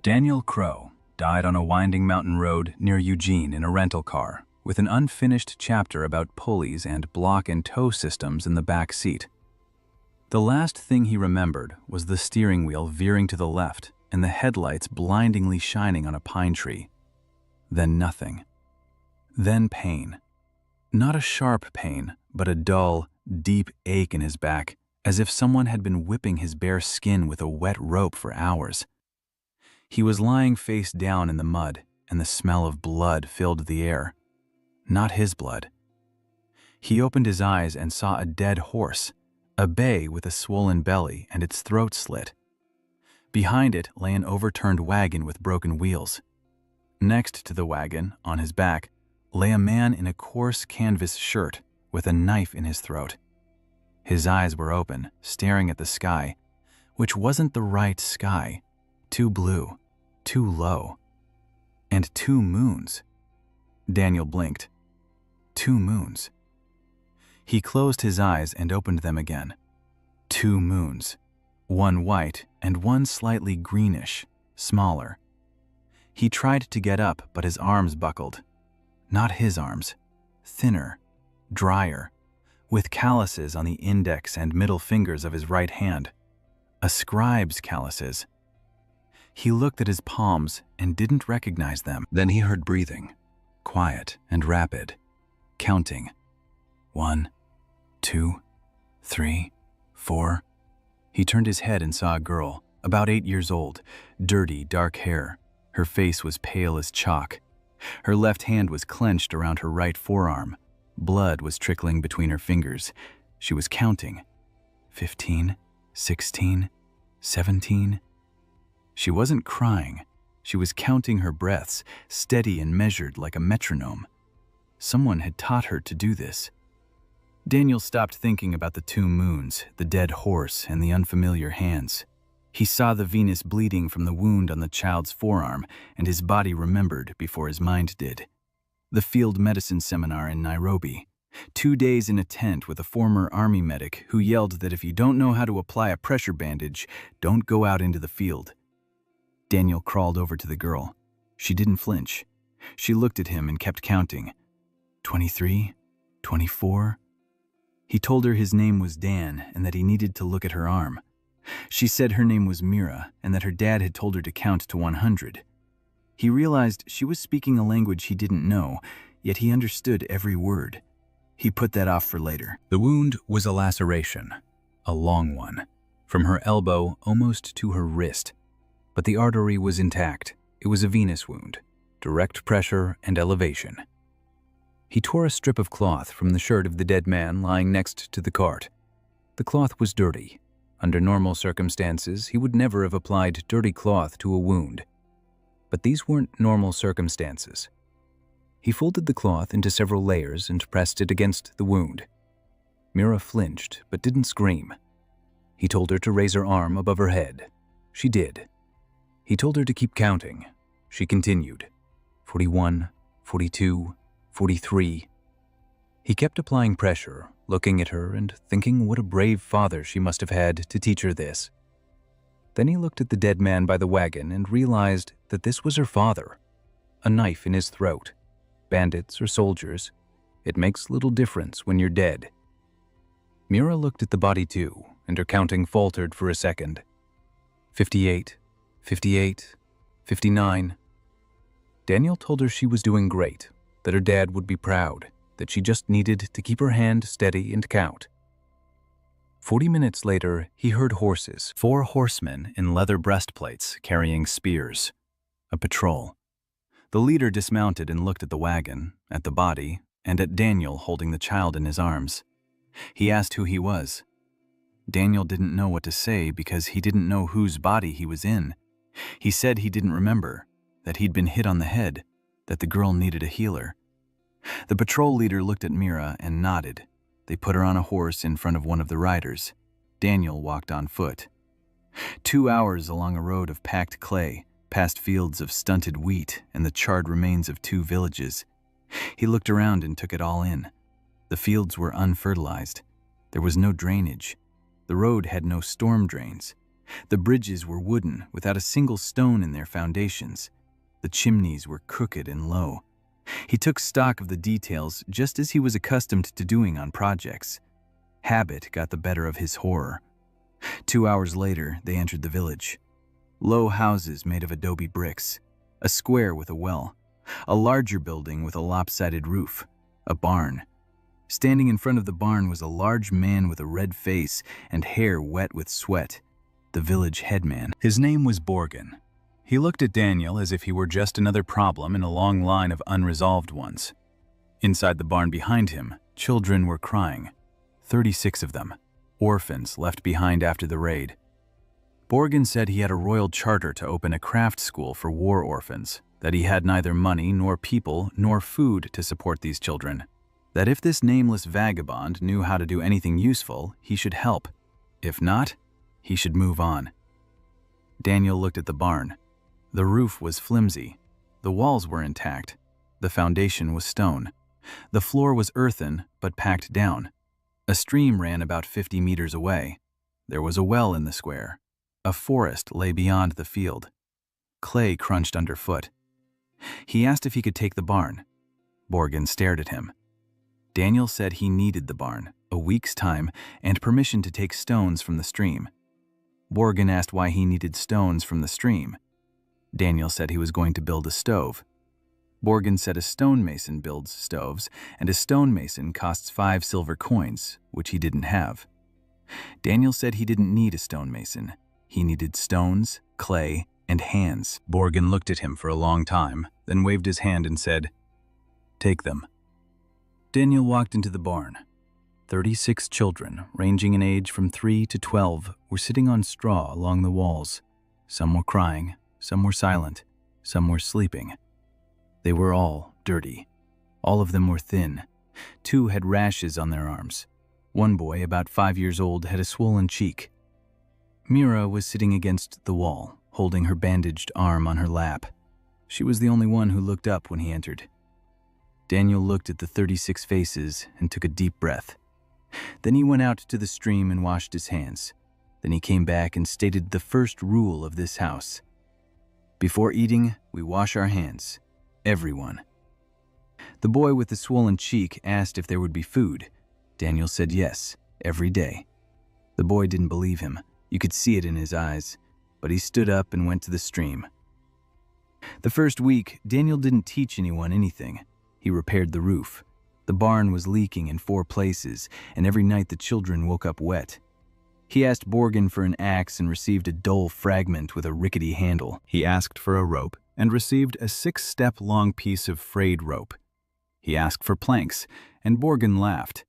Daniel Crow died on a winding mountain road near Eugene in a rental car, with an unfinished chapter about pulleys and block and tow systems in the back seat. The last thing he remembered was the steering wheel veering to the left and the headlights blindingly shining on a pine tree. Then nothing. Then pain. Not a sharp pain, but a dull, deep ache in his back, as if someone had been whipping his bare skin with a wet rope for hours. He was lying face down in the mud, and the smell of blood filled the air. Not his blood. He opened his eyes and saw a dead horse, a bay with a swollen belly and its throat slit. Behind it lay an overturned wagon with broken wheels. Next to the wagon, on his back, lay a man in a coarse canvas shirt with a knife in his throat. His eyes were open, staring at the sky, which wasn't the right sky. Too blue, too low, and 2 moons. Daniel blinked. 2 moons. He closed his eyes and opened them again. 2 moons, one white and one slightly greenish, smaller. He tried to get up, but his arms buckled. Not his arms, thinner, drier, with calluses on the index and middle fingers of his right hand. A scribe's calluses. He looked at his palms and didn't recognize them. Then he heard breathing, quiet and rapid, counting. 1, 2, 3, 4. He turned his head and saw a girl, about 8 years old, dirty, dark hair. Her face was pale as chalk. Her left hand was clenched around her right forearm. Blood was trickling between her fingers. She was counting. 15, 16, 17. She wasn't crying. She was counting her breaths, steady and measured like a metronome. Someone had taught her to do this. Daniel stopped thinking about the 2 moons, the dead horse, and the unfamiliar hands. He saw the venous bleeding from the wound on the child's forearm, and his body remembered before his mind did. The field medicine seminar in Nairobi. 2 days in a tent with a former army medic who yelled that if you don't know how to apply a pressure bandage, don't go out into the field. Daniel crawled over to the girl. She didn't flinch. She looked at him and kept counting. 23, 24. He told her his name was Dan and that he needed to look at her arm. She said her name was Mira and that her dad had told her to count to 100. He realized she was speaking a language he didn't know, yet he understood every word. He put that off for later. The wound was a laceration, a long one, from her elbow almost to her wrist. But the artery was intact. It was a venous wound, direct pressure and elevation. He tore a strip of cloth from the shirt of the dead man lying next to the cart. The cloth was dirty. Under normal circumstances, he would never have applied dirty cloth to a wound. But these weren't normal circumstances. He folded the cloth into several layers and pressed it against the wound. Mira flinched, but didn't scream. He told her to raise her arm above her head. She did. He told her to keep counting. She continued. 41, 42, 43. He kept applying pressure, looking at her and thinking what a brave father she must have had to teach her this. Then he looked at the dead man by the wagon and realized that this was her father. A knife in his throat. Bandits or soldiers. It makes little difference when you're dead. Mira looked at the body too, and her counting faltered for a second. 58, 58, 59. Daniel told her she was doing great, that her dad would be proud, that she just needed to keep her hand steady and count. 40 minutes later, he heard horses, 4 horsemen in leather breastplates carrying spears. A patrol. The leader dismounted and looked at the wagon, at the body, and at Daniel holding the child in his arms. He asked who he was. Daniel didn't know what to say because he didn't know whose body he was in. He said he didn't remember, that he'd been hit on the head, that the girl needed a healer. The patrol leader looked at Mira and nodded. They put her on a horse in front of one of the riders. Daniel walked on foot. 2 hours along a road of packed clay, past fields of stunted wheat and the charred remains of 2 villages. He looked around and took it all in. The fields were unfertilized. There was no drainage. The road had no storm drains. The bridges were wooden, without a single stone in their foundations. The chimneys were crooked and low. He took stock of the details just as he was accustomed to doing on projects. Habit got the better of his horror. 2 hours later, they entered the village. Low houses made of adobe bricks, a square with a well, a larger building with a lopsided roof, a barn. Standing in front of the barn was a large man with a red face and hair wet with sweat, the village headman. His name was Borgen. He looked at Daniel as if he were just another problem in a long line of unresolved ones. Inside the barn behind him, children were crying. 36 of them, orphans left behind after the raid. Borgen said he had a royal charter to open a craft school for war orphans, that he had neither money nor people nor food to support these children, that if this nameless vagabond knew how to do anything useful, he should help. If not, he should move on. Daniel looked at the barn. The roof was flimsy. The walls were intact. The foundation was stone. The floor was earthen, but packed down. A stream ran about 50 meters away. There was a well in the square. A forest lay beyond the field. Clay crunched underfoot. He asked if he could take the barn. Borgen stared at him. Daniel said he needed the barn, a week's time, and permission to take stones from the stream. Borgen asked why he needed stones from the stream. Daniel said he was going to build a stove. Borgen said a stonemason builds stoves, and a stonemason costs 5 silver coins, which he didn't have. Daniel said he didn't need a stonemason. He needed stones, clay, and hands. Borgen looked at him for a long time, then waved his hand and said, "Take them." Daniel walked into the barn. 36 children, ranging in age from 3 to 12, were sitting on straw along the walls. Some were crying, some were silent, some were sleeping. They were all dirty. All of them were thin. 2 had rashes on their arms. One boy, about 5 years old, had a swollen cheek. Mira was sitting against the wall, holding her bandaged arm on her lap. She was the only one who looked up when he entered. Daniel looked at the 36 faces and took a deep breath. Then he went out to the stream and washed his hands. Then he came back and stated the first rule of this house. "Before eating, we wash our hands. Everyone." The boy with the swollen cheek asked if there would be food. Daniel said yes, every day. The boy didn't believe him. You could see it in his eyes, but he stood up and went to the stream. The first week, Daniel didn't teach anyone anything. He repaired the roof. The barn was leaking in 4 places, and every night the children woke up wet. He asked Borgen for an axe and received a dull fragment with a rickety handle. He asked for a rope and received a 6-step-long piece of frayed rope. He asked for planks, and Borgen laughed.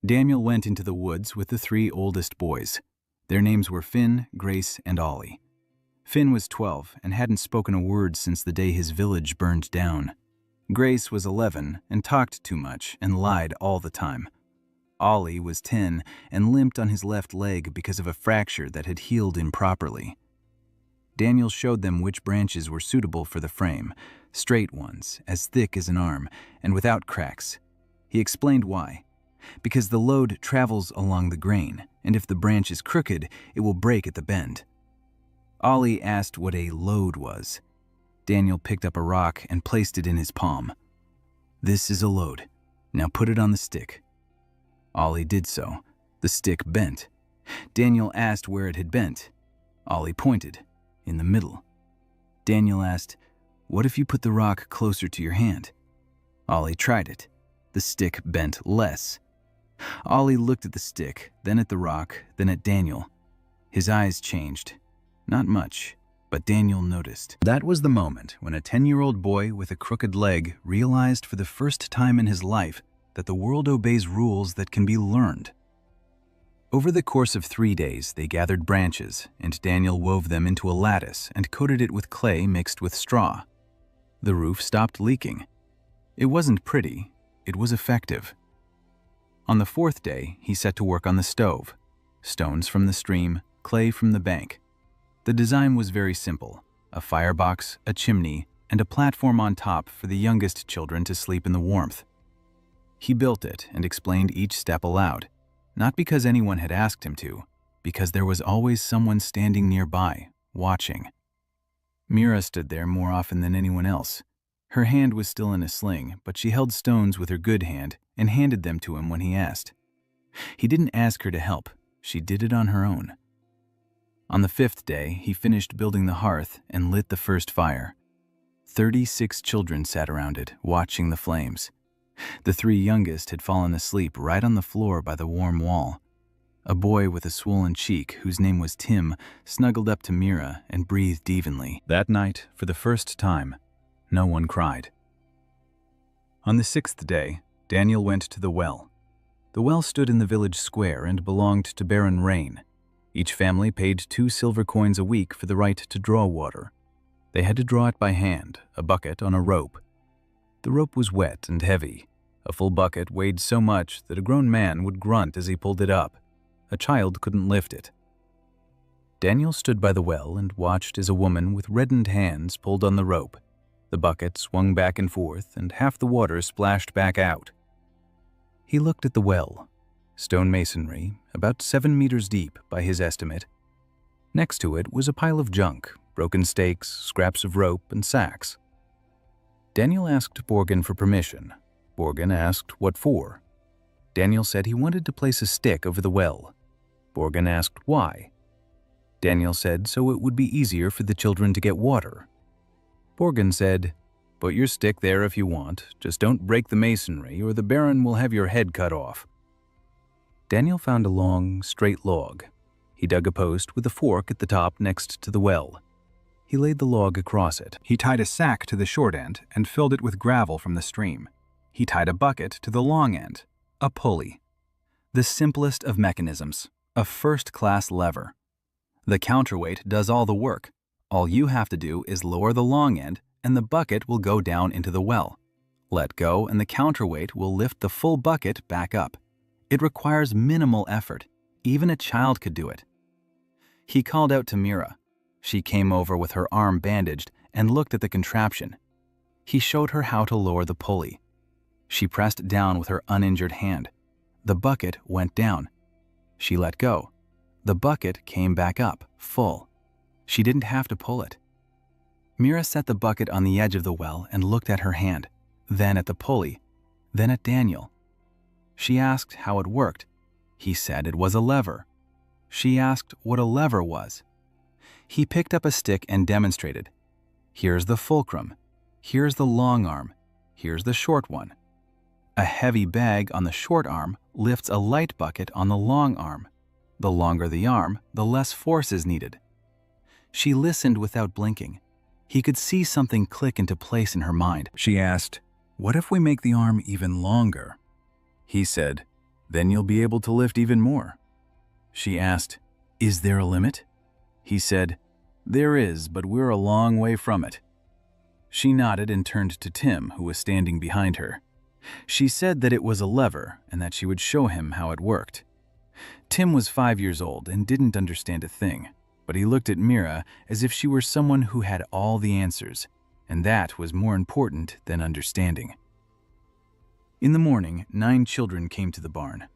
Daniel went into the woods with the 3 oldest boys. Their names were Finn, Grace, and Ollie. Finn was 12 and hadn't spoken a word since the day his village burned down. Grace was 11 and talked too much and lied all the time. Ollie was 10 and limped on his left leg because of a fracture that had healed improperly. Daniel showed them which branches were suitable for the frame, straight ones, as thick as an arm, and without cracks. He explained why. Because the load travels along the grain, and if the branch is crooked, it will break at the bend. Ollie asked what a load was. Daniel picked up a rock and placed it in his palm. "This is a load. Now put it on the stick." Ollie did so. The stick bent. Daniel asked where it had bent. Ollie pointed. In the middle. Daniel asked, "What if you put the rock closer to your hand?" Ollie tried it. The stick bent less. Ollie looked at the stick, then at the rock, then at Daniel. His eyes changed. Not much, but Daniel noticed. That was the moment when a 10-year-old boy with a crooked leg realized for the first time in his life that the world obeys rules that can be learned. Over the course of 3 days, they gathered branches, and Daniel wove them into a lattice and coated it with clay mixed with straw. The roof stopped leaking. It wasn't pretty, it was effective. On the 4th day, he set to work on the stove. Stones from the stream, clay from the bank. The design was very simple: a firebox, a chimney, and a platform on top for the youngest children to sleep in the warmth. He built it and explained each step aloud, not because anyone had asked him to, because there was always someone standing nearby, watching. Mira stood there more often than anyone else. Her hand was still in a sling, but she held stones with her good hand and handed them to him when he asked. He didn't ask her to help. She did it on her own. On the 5th day, he finished building the hearth and lit the first fire. 36 children sat around it, watching the flames. The 3 youngest had fallen asleep right on the floor by the warm wall. A boy with a swollen cheek, whose name was Tim, snuggled up to Mira and breathed evenly. That night, for the first time, no one cried. On the 6th day, Daniel went to the well. The well stood in the village square and belonged to Baron Rain. Each family paid 2 silver coins a week for the right to draw water. They had to draw it by hand, a bucket on a rope. The rope was wet and heavy. A full bucket weighed so much that a grown man would grunt as he pulled it up. A child couldn't lift it. Daniel stood by the well and watched as a woman with reddened hands pulled on the rope. The bucket swung back and forth, and half the water splashed back out. He looked at the well. Stone masonry, about 7 meters deep by his estimate. Next to it was a pile of junk, broken stakes, scraps of rope, and sacks. Daniel asked Borgen for permission. Borgen asked what for. Daniel said he wanted to place a stick over the well. Borgen asked why. Daniel said so it would be easier for the children to get water. Borgen said, "Put your stick there if you want, just don't break the masonry or the Baron will have your head cut off." Daniel found a long, straight log. He dug a post with a fork at the top next to the well. He laid the log across it. He tied a sack to the short end and filled it with gravel from the stream. He tied a bucket to the long end, a pulley. The simplest of mechanisms, a first-class lever. The counterweight does all the work. All you have to do is lower the long end and the bucket will go down into the well. Let go and the counterweight will lift the full bucket back up. It requires minimal effort. Even a child could do it. He called out to Mira. She came over with her arm bandaged and looked at the contraption. He showed her how to lower the pulley. She pressed down with her uninjured hand. The bucket went down. She let go. The bucket came back up, full. She didn't have to pull it. Mira set the bucket on the edge of the well and looked at her hand, then at the pulley, then at Daniel. She asked how it worked. He said it was a lever. She asked what a lever was. He picked up a stick and demonstrated. Here's the fulcrum. Here's the long arm. Here's the short one. A heavy bag on the short arm lifts a light bucket on the long arm. The longer the arm, the less force is needed. She listened without blinking. He could see something click into place in her mind. She asked, "What if we make the arm even longer?" He said, "Then you'll be able to lift even more." She asked, "Is there a limit?" He said, "There is, but we're a long way from it." She nodded and turned to Tim, who was standing behind her. She said that it was a lever and that she would show him how it worked. Tim was 5 years old and didn't understand a thing, but he looked at Mira as if she were someone who had all the answers, and that was more important than understanding. In the morning, 9 children came to the barn.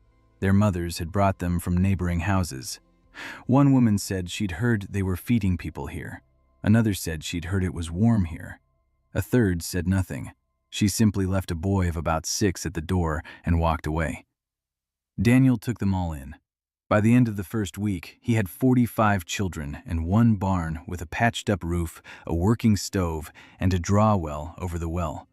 Their mothers had brought them from neighboring houses. One woman said she'd heard they were feeding people here. Another said she'd heard it was warm here. A third said nothing. She simply left a boy of about 6 at the door and walked away. Daniel took them all in. By the end of the first week, he had 45 children and one barn with a patched-up roof, a working stove, and a draw well over the well.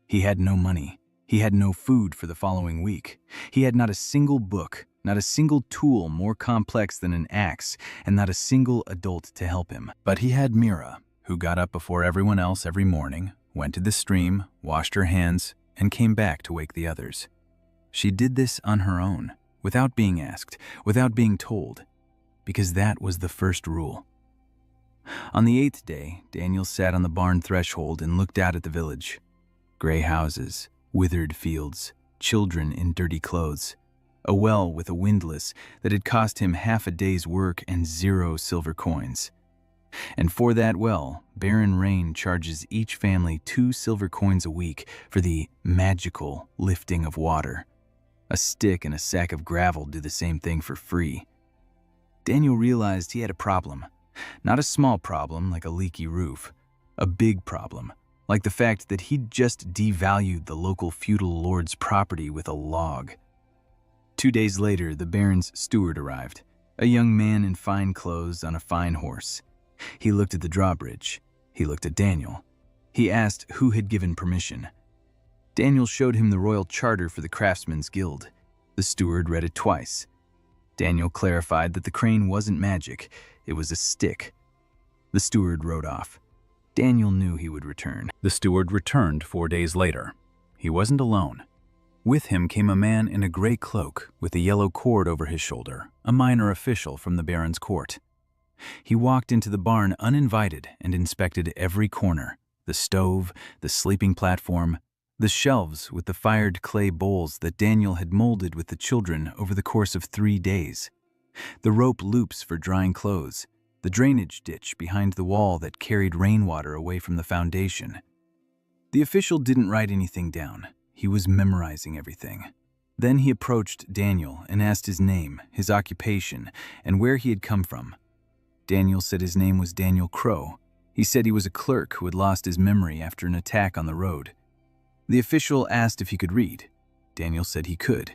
He had no money. He had no food for the following week. He had not a single book, not a single tool more complex than an axe, and not a single adult to help him. But he had Mira, who got up before everyone else every morning, went to the stream, washed her hands, and came back to wake the others. She did this on her own, without being asked, without being told, because that was the first rule. On the 8th day, Daniel sat on the barn threshold and looked out at the village. Gray houses, withered fields, children in dirty clothes, a well with a windlass that had cost him half a day's work and 0 silver coins. And for that well, Baron Rain charges each family 2 silver coins a week for the magical lifting of water. A stick and a sack of gravel do the same thing for free. Daniel realized he had a problem. Not a small problem like a leaky roof. A big problem, like the fact that he'd just devalued the local feudal lord's property with a log. 2 days later, the Baron's steward arrived, a young man in fine clothes on a fine horse. He looked at the drawbridge. He looked at Daniel. He asked who had given permission. Daniel showed him the royal charter for the Craftsmen's Guild. The steward read it twice. Daniel clarified that the crane wasn't magic, it was a stick. The steward rode off. Daniel knew he would return. The steward returned 4 days later. He wasn't alone. With him came a man in a gray cloak with a yellow cord over his shoulder, a minor official from the Baron's court. He walked into the barn uninvited and inspected every corner, the stove, the sleeping platform, the shelves with the fired clay bowls that Daniel had molded with the children over the course of 3 days, the rope loops for drying clothes, the drainage ditch behind the wall that carried rainwater away from the foundation. The official didn't write anything down. He was memorizing everything. Then he approached Daniel and asked his name, his occupation, and where he had come from. Daniel said his name was Daniel Crow. He said he was a clerk who had lost his memory after an attack on the road. The official asked if he could read. Daniel said he could.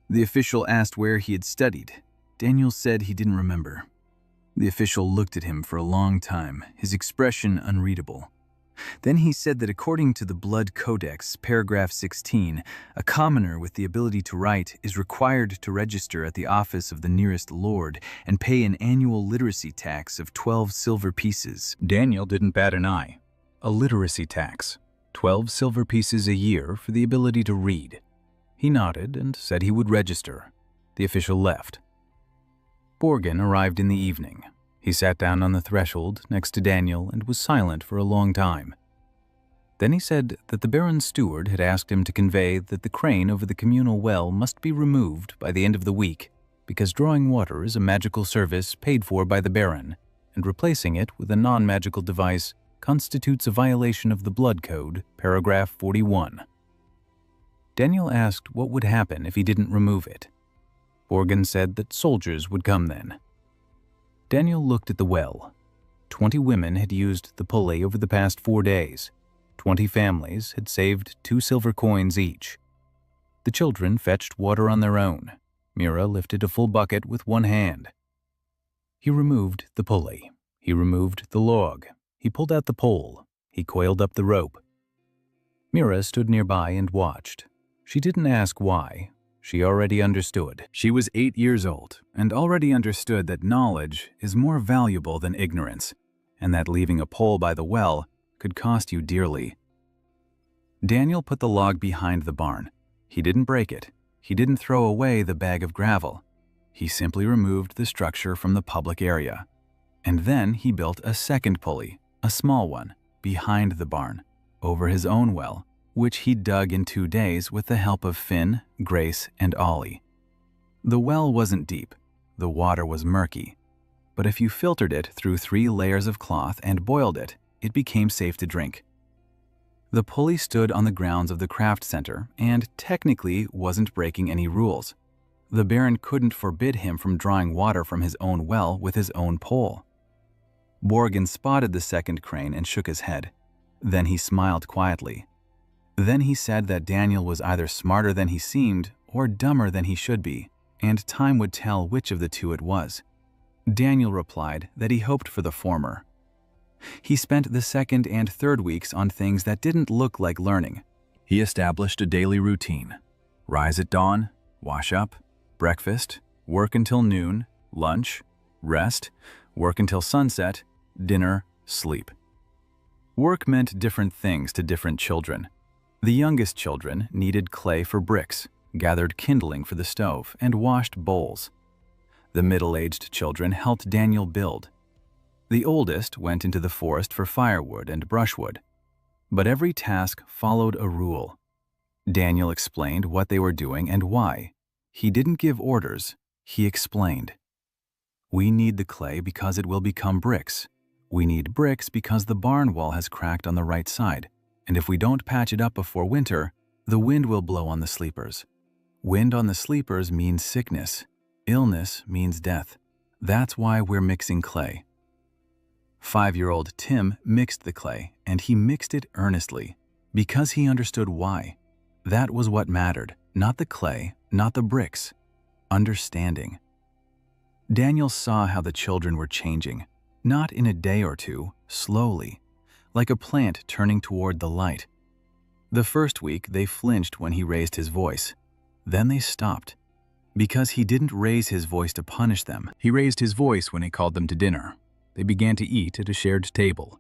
The official asked where he had studied. Daniel said he didn't remember. The official looked at him for a long time, his expression unreadable. Then he said that according to the Blood Codex, paragraph 16, a commoner with the ability to write is required to register at the office of the nearest lord and pay an annual literacy tax of 12 silver pieces. Daniel didn't bat an eye. A literacy tax. 12 silver pieces a year for the ability to read. He nodded and said he would register. The official left. Borgin arrived in the evening. He sat down on the threshold next to Daniel and was silent for a long time. Then he said that the Baron's steward had asked him to convey that the crane over the communal well must be removed by the end of the week because drawing water is a magical service paid for by the Baron, and replacing it with a non-magical device constitutes a violation of the Blood Code, paragraph 41. Daniel asked what would happen if he didn't remove it. Borgin said that soldiers would come then. Daniel looked at the well. 20 women had used the pulley over the past 4 days. 20 families had saved 2 silver coins each. The children fetched water on their own. Mira lifted a full bucket with one hand. He removed the pulley. He removed the log. He pulled out the pole. He coiled up the rope. Mira stood nearby and watched. She didn't ask why. She already understood. She was 8 years old and already understood that knowledge is more valuable than ignorance, and that leaving a pole by the well could cost you dearly. Daniel put the log behind the barn. He didn't break it. He didn't throw away the bag of gravel. He simply removed the structure from the public area. And then he built a second pulley, a small one, behind the barn, over his own well, which he dug in 2 days with the help of Finn, Grace, and Ollie. The well wasn't deep. The water was murky. But if you filtered it through 3 layers of cloth and boiled it, it became safe to drink. The pulley stood on the grounds of the craft center and technically wasn't breaking any rules. The Baron couldn't forbid him from drawing water from his own well with his own pole. Borgin spotted the second crane and shook his head. Then he smiled quietly. Then he said that Daniel was either smarter than he seemed or dumber than he should be, and time would tell which of the two it was. Daniel replied that he hoped for the former. He spent the second and third weeks on things that didn't look like learning. He established a daily routine. Rise at dawn, wash up, breakfast, work until noon, lunch, rest, work until sunset, dinner, sleep. Work meant different things to different children. The youngest children needed clay for bricks, gathered kindling for the stove, and washed bowls. The middle-aged children helped Daniel build. The oldest went into the forest for firewood and brushwood. But every task followed a rule. Daniel explained what they were doing and why. He didn't give orders, he explained. We need the clay because it will become bricks. We need bricks because the barn wall has cracked on the right side. And if we don't patch it up before winter, the wind will blow on the sleepers. Wind on the sleepers means sickness. Illness means death. That's why we're mixing clay. 5-year-old Tim mixed the clay, and he mixed it earnestly, because he understood why. That was what mattered, not the clay, not the bricks. Understanding. Daniel saw how the children were changing, not in a day or two, slowly, like a plant turning toward the light. The first week, they flinched when he raised his voice. Then they stopped, because he didn't raise his voice to punish them. He raised his voice when he called them to dinner. They began to eat at a shared table.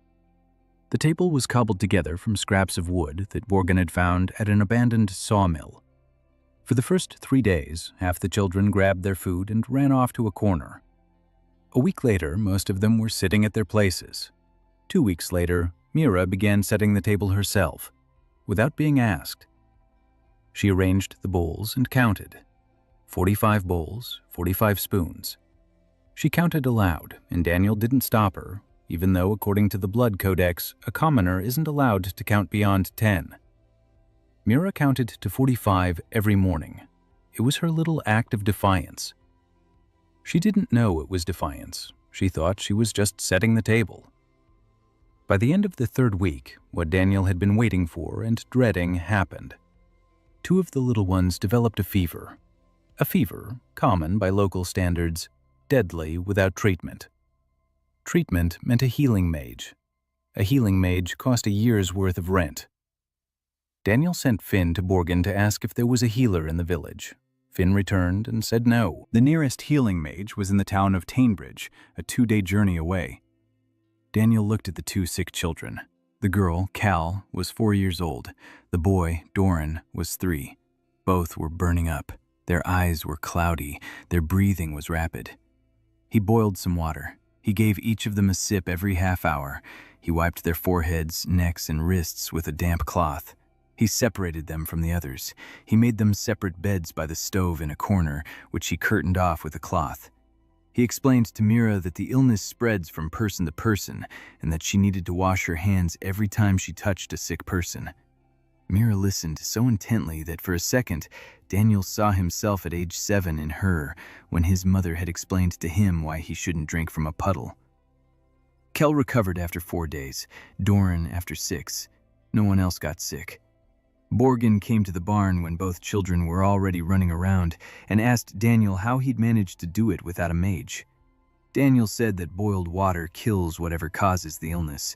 The table was cobbled together from scraps of wood that Borgen had found at an abandoned sawmill. For the first 3 days, half the children grabbed their food and ran off to a corner. A week later, most of them were sitting at their places. 2 weeks later, Mira began setting the table herself, without being asked. She arranged the bowls and counted. 45 bowls, 45 spoons. She counted aloud, and Daniel didn't stop her, even though, according to the Blood Codex, a commoner isn't allowed to count beyond 10. Mira counted to 45 every morning. It was her little act of defiance. She didn't know it was defiance. She thought she was just setting the table. By the end of the 3rd week, what Daniel had been waiting for and dreading happened. 2 of the little ones developed a fever. A fever, common by local standards, deadly without treatment. Treatment meant a healing mage. A healing mage cost a year's worth of rent. Daniel sent Finn to Borgen to ask if there was a healer in the village. Finn returned and said no. The nearest healing mage was in the town of Tainbridge, a 2-day journey away. Daniel looked at the 2 sick children. The girl, Cal, was 4 years old. The boy, Doran, was 3. Both were burning up. Their eyes were cloudy. Their breathing was rapid. He boiled some water. He gave each of them a sip every half hour. He wiped their foreheads, necks, and wrists with a damp cloth. He separated them from the others. He made them separate beds by the stove in a corner, which he curtained off with a cloth. He explained to Mira that the illness spreads from person to person, and that she needed to wash her hands every time she touched a sick person. Mira listened so intently that for a second, Daniel saw himself at age 7 in her, when his mother had explained to him why he shouldn't drink from a puddle. Kel recovered after 4 days, Doran after 6. No one else got sick. Borgen came to the barn when both children were already running around and asked Daniel how he'd managed to do it without a mage. Daniel said that boiled water kills whatever causes the illness.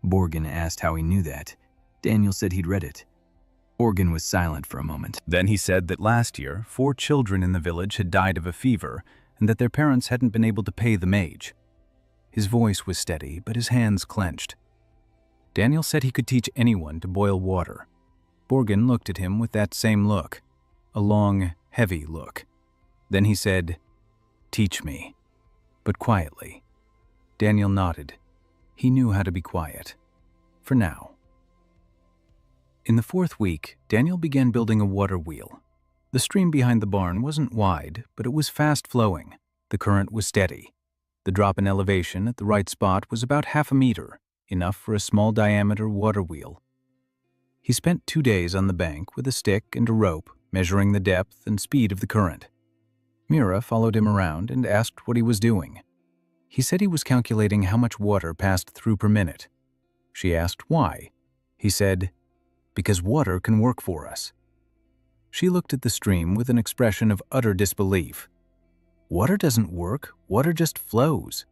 Borgen asked how he knew that. Daniel said he'd read it. Borgen was silent for a moment. Then he said that last year, 4 children in the village had died of a fever and that their parents hadn't been able to pay the mage. His voice was steady, but his hands clenched. Daniel said he could teach anyone to boil water. Borgen looked at him with that same look, a long, heavy look. Then he said, "Teach me," but quietly. Daniel nodded. He knew how to be quiet. For now. In the 4th week, Daniel began building a water wheel. The stream behind the barn wasn't wide, but it was fast-flowing. The current was steady. The drop in elevation at the right spot was about half a meter, enough for a small-diameter water wheel. He spent 2 days on the bank with a stick and a rope, measuring the depth and speed of the current. Mira followed him around and asked what he was doing. He said he was calculating how much water passed through per minute. She asked why. He said, "Because water can work for us." She looked at the stream with an expression of utter disbelief. "Water doesn't work, water just flows."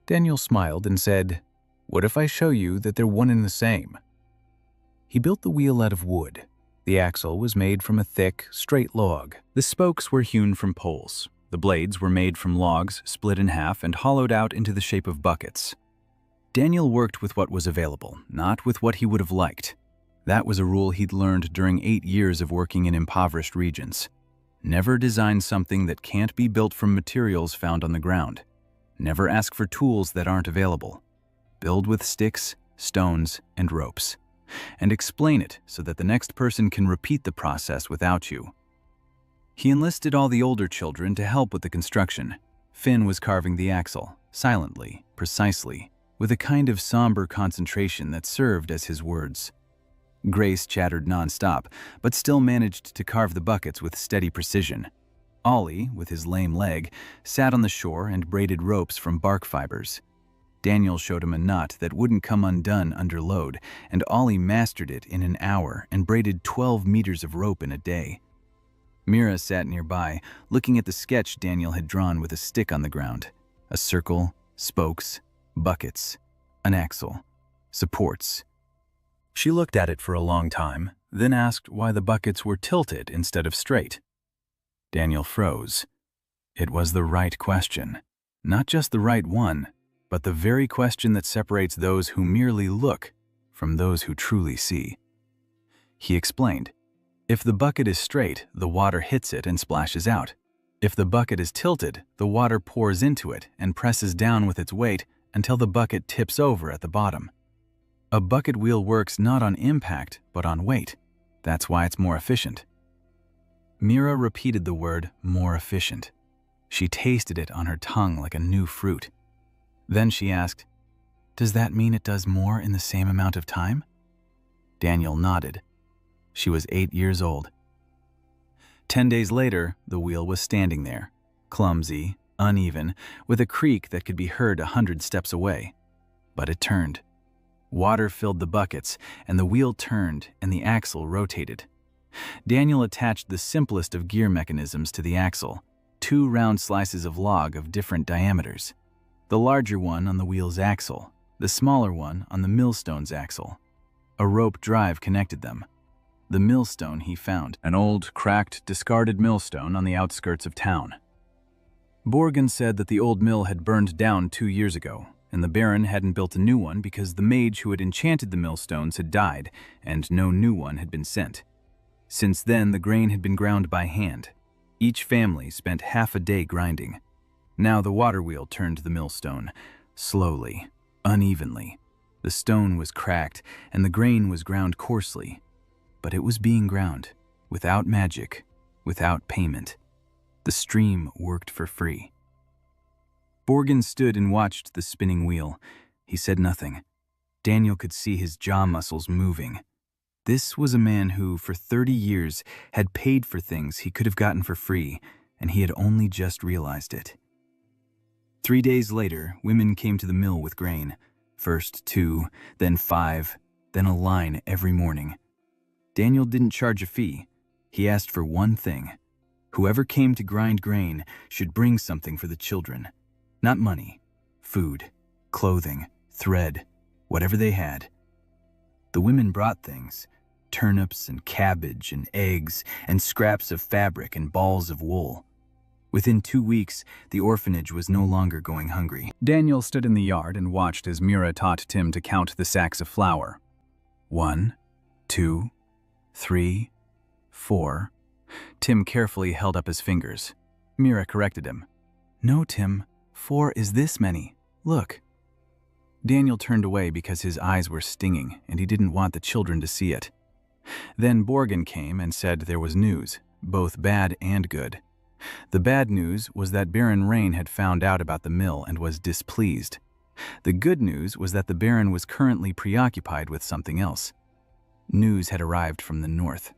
Daniel smiled and said, "What if I show you that they're one and the same?" He built the wheel out of wood. The axle was made from a thick, straight log. The spokes were hewn from poles. The blades were made from logs split in half and hollowed out into the shape of buckets. Daniel worked with what was available, not with what he would have liked. That was a rule he'd learned during 8 years of working in impoverished regions. Never design something that can't be built from materials found on the ground. Never ask for tools that aren't available. Build with sticks, stones, and ropes. And explain it so that the next person can repeat the process without you. He enlisted all the older children to help with the construction. Finn was carving the axle, silently, precisely, with a kind of somber concentration that served as his words. Grace chattered nonstop, but still managed to carve the buckets with steady precision. Ollie, with his lame leg, sat on the shore and braided ropes from bark fibers. Daniel showed him a knot that wouldn't come undone under load, and Ollie mastered it in an hour and braided 12 meters of rope in a day. Mira sat nearby, looking at the sketch Daniel had drawn with a stick on the ground. A circle, spokes, buckets, an axle, supports. She looked at it for a long time, then asked why the buckets were tilted instead of straight. Daniel froze. It was the right question. Not just the right one, but the very question that separates those who merely look from those who truly see. He explained, if the bucket is straight, the water hits it and splashes out. If the bucket is tilted, the water pours into it and presses down with its weight until the bucket tips over at the bottom. A bucket wheel works not on impact, but on weight. That's why it's more efficient. Mira repeated the word more efficient. She tasted it on her tongue like a new fruit. Then she asked, does that mean it does more in the same amount of time? Daniel nodded. She was 8 years old. 10 days later, the wheel was standing there, clumsy, uneven, with a creak that could be heard 100 steps away. But it turned. Water filled the buckets, and the wheel turned and the axle rotated. Daniel attached the simplest of gear mechanisms to the axle, 2 round slices of log of different diameters. The larger one on the wheel's axle, the smaller one on the millstone's axle. A rope drive connected them. The millstone he found, an old, cracked, discarded millstone on the outskirts of town. Borgen said that the old mill had burned down 2 years ago, and the Baron hadn't built a new one because the mage who had enchanted the millstones had died, and no new one had been sent. Since then, the grain had been ground by hand. Each family spent half a day grinding. Now the water wheel turned the millstone, slowly, unevenly. The stone was cracked, and the grain was ground coarsely. But it was being ground, without magic, without payment. The stream worked for free. Borgen stood and watched the spinning wheel. He said nothing. Daniel could see his jaw muscles moving. This was a man who, for 30 years, had paid for things he could have gotten for free, and he had only just realized it. 3 days later, women came to the mill with grain. First 2, then 5, then a line every morning. Daniel didn't charge a fee. He asked for one thing. Whoever came to grind grain should bring something for the children. Not money, food, clothing, thread, whatever they had. The women brought things, turnips and cabbage and eggs and scraps of fabric and balls of wool. Within 2 weeks, the orphanage was no longer going hungry. Daniel stood in the yard and watched as Mira taught Tim to count the sacks of flour. 1, 2, 3, 4. Tim carefully held up his fingers. Mira corrected him. No, Tim, 4 is this many. Look. Daniel turned away because his eyes were stinging and he didn't want the children to see it. Then Borgen came and said there was news, both bad and good. The bad news was that Baron Rain had found out about the mill and was displeased. The good news was that the Baron was currently preoccupied with something else. News had arrived from the north.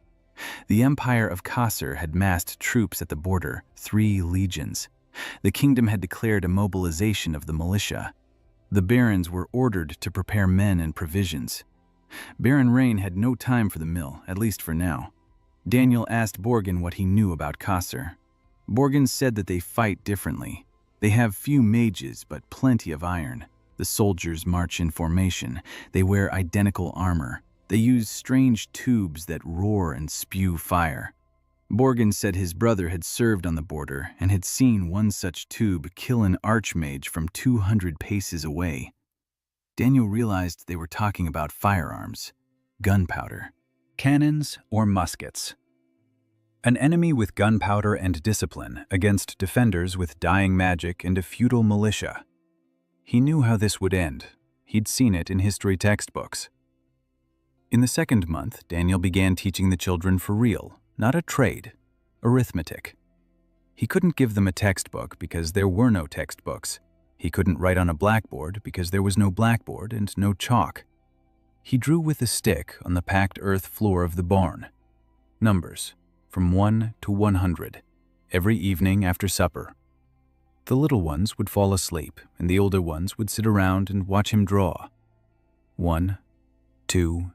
The Empire of Kasser had massed troops at the border, 3 legions. The kingdom had declared a mobilization of the militia. The barons were ordered to prepare men and provisions. Baron Rain had no time for the mill, at least for now. Daniel asked Borgen what he knew about Kasser. Borgen said that they fight differently. They have few mages, but plenty of iron. The soldiers march in formation. They wear identical armor. They use strange tubes that roar and spew fire. Borgen said his brother had served on the border and had seen one such tube kill an archmage from 200 paces away. Daniel realized they were talking about firearms, gunpowder, cannons, or muskets. An enemy with gunpowder and discipline against defenders with dying magic and a feudal militia. He knew how this would end. He'd seen it in history textbooks. In the 2nd month, Daniel began teaching the children for real, not a trade, arithmetic. He couldn't give them a textbook because there were no textbooks. He couldn't write on a blackboard because there was no blackboard and no chalk. He drew with a stick on the packed earth floor of the barn. Numbers, from 1 to 100, every evening after supper. The little ones would fall asleep, and the older ones would sit around and watch him draw. 1, 2,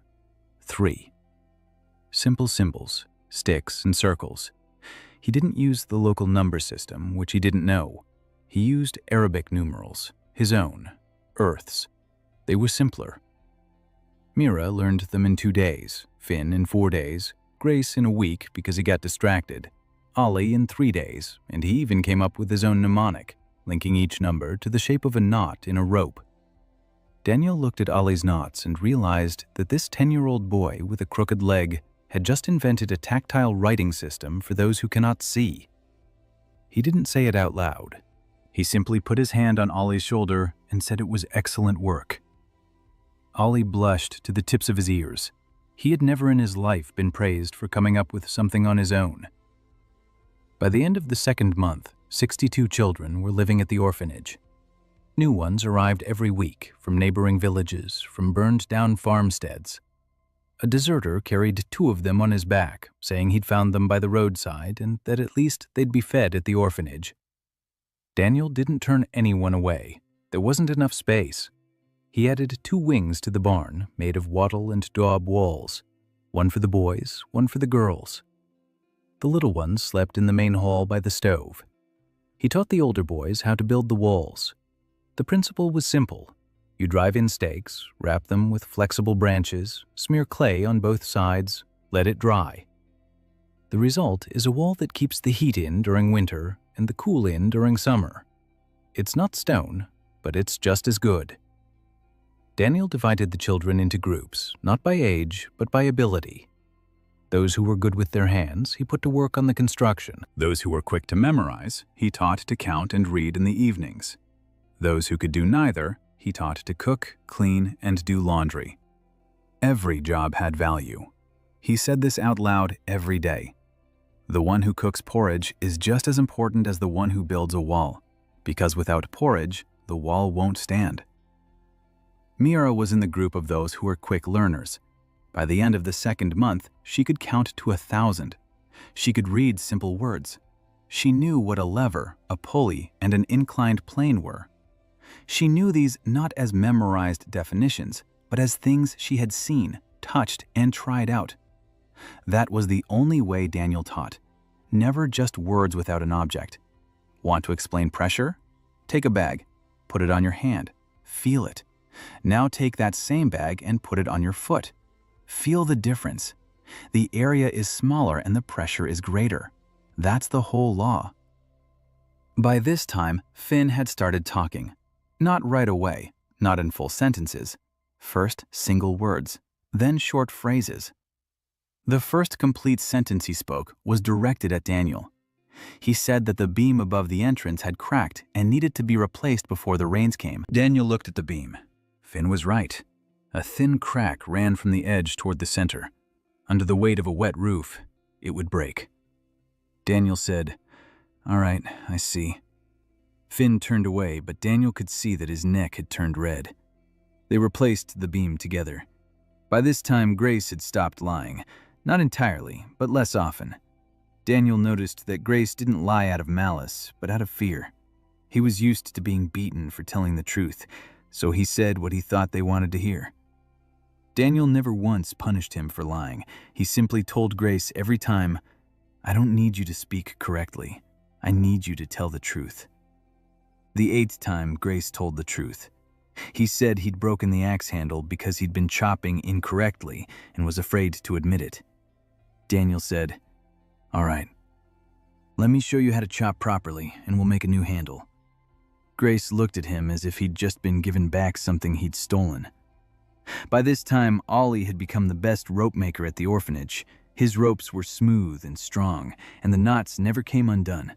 3. Simple symbols, sticks, and circles. He didn't use the local number system, which he didn't know. He used Arabic numerals, his own, Earths. They were simpler. Mira learned them in 2 days, Finn in 4 days, Grace in a week because he got distracted, Ollie in 3 days, and he even came up with his own mnemonic, linking each number to the shape of a knot in a rope. Daniel looked at Ollie's knots and realized that this 10-year-old boy with a crooked leg had just invented a tactile writing system for those who cannot see. He didn't say it out loud. He simply put his hand on Ollie's shoulder and said it was excellent work. Ollie blushed to the tips of his ears. He had never in his life been praised for coming up with something on his own. By the end of the 2nd month, 62 children were living at the orphanage. New ones arrived every week from neighboring villages, from burned-down farmsteads. A deserter carried 2 of them on his back, saying he'd found them by the roadside and that at least they'd be fed at the orphanage. Daniel didn't turn anyone away. There wasn't enough space. He added 2 wings to the barn, made of wattle and daub walls. One for the boys, one for the girls. The little ones slept in the main hall by the stove. He taught the older boys how to build the walls. The principle was simple. You drive in stakes, wrap them with flexible branches, smear clay on both sides, let it dry. The result is a wall that keeps the heat in during winter and the cool in during summer. It's not stone, but it's just as good. Daniel divided the children into groups, not by age, but by ability. Those who were good with their hands, he put to work on the construction. Those who were quick to memorize, he taught to count and read in the evenings. Those who could do neither, he taught to cook, clean, and do laundry. Every job had value. He said this out loud every day. The one who cooks porridge is just as important as the one who builds a wall, because without porridge, the wall won't stand. Mira was in the group of those who were quick learners. By the end of the 2nd month, she could count to 1,000. She could read simple words. She knew what a lever, a pulley, and an inclined plane were. She knew these not as memorized definitions, but as things she had seen, touched, and tried out. That was the only way Daniel taught. Never just words without an object. Want to explain pressure? Take a bag. Put it on your hand. Feel it. Now take that same bag and put it on your foot. Feel the difference. The area is smaller and the pressure is greater. That's the whole law. By this time, Finn had started talking. Not right away, not in full sentences. First, single words, then short phrases. The first complete sentence he spoke was directed at Daniel. He said that the beam above the entrance had cracked and needed to be replaced before the rains came. Daniel looked at the beam. Finn was right. A thin crack ran from the edge toward the center. Under the weight of a wet roof, it would break. Daniel said, "All right, I see." Finn turned away, but Daniel could see that his neck had turned red. They replaced the beam together. By this time, Grace had stopped lying. Not entirely, but less often. Daniel noticed that Grace didn't lie out of malice, but out of fear. He was used to being beaten for telling the truth, so he said what he thought they wanted to hear. Daniel never once punished him for lying. He simply told Grace every time, "I don't need you to speak correctly. I need you to tell the truth." The 8th time, Grace told the truth. He said he'd broken the axe handle because he'd been chopping incorrectly and was afraid to admit it. Daniel said, "All right, let me show you how to chop properly and we'll make a new handle." Grace looked at him as if he'd just been given back something he'd stolen. By this time, Ollie had become the best rope maker at the orphanage. His ropes were smooth and strong, and the knots never came undone.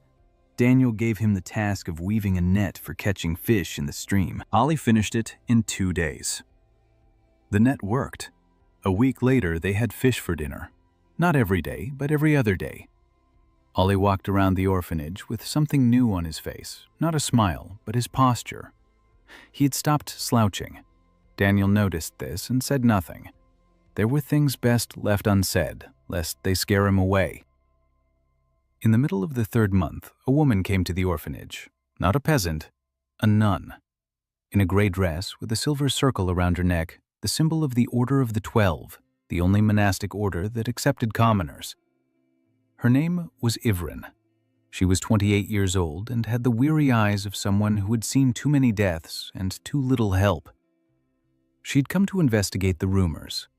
Daniel gave him the task of weaving a net for catching fish in the stream. Ollie finished it in 2 days. The net worked. A week later, they had fish for dinner. Not every day, but every other day. Ollie walked around the orphanage with something new on his face, not a smile, but his posture. He had stopped slouching. Daniel noticed this and said nothing. There were things best left unsaid, lest they scare him away. In the middle of the 3rd month, a woman came to the orphanage. Not a peasant, a nun. In a gray dress with a silver circle around her neck, the symbol of the Order of the 12, the only monastic order that accepted commoners. Her name was Ivrin. She was 28 years old and had the weary eyes of someone who had seen too many deaths and too little help. She'd come to investigate the rumors.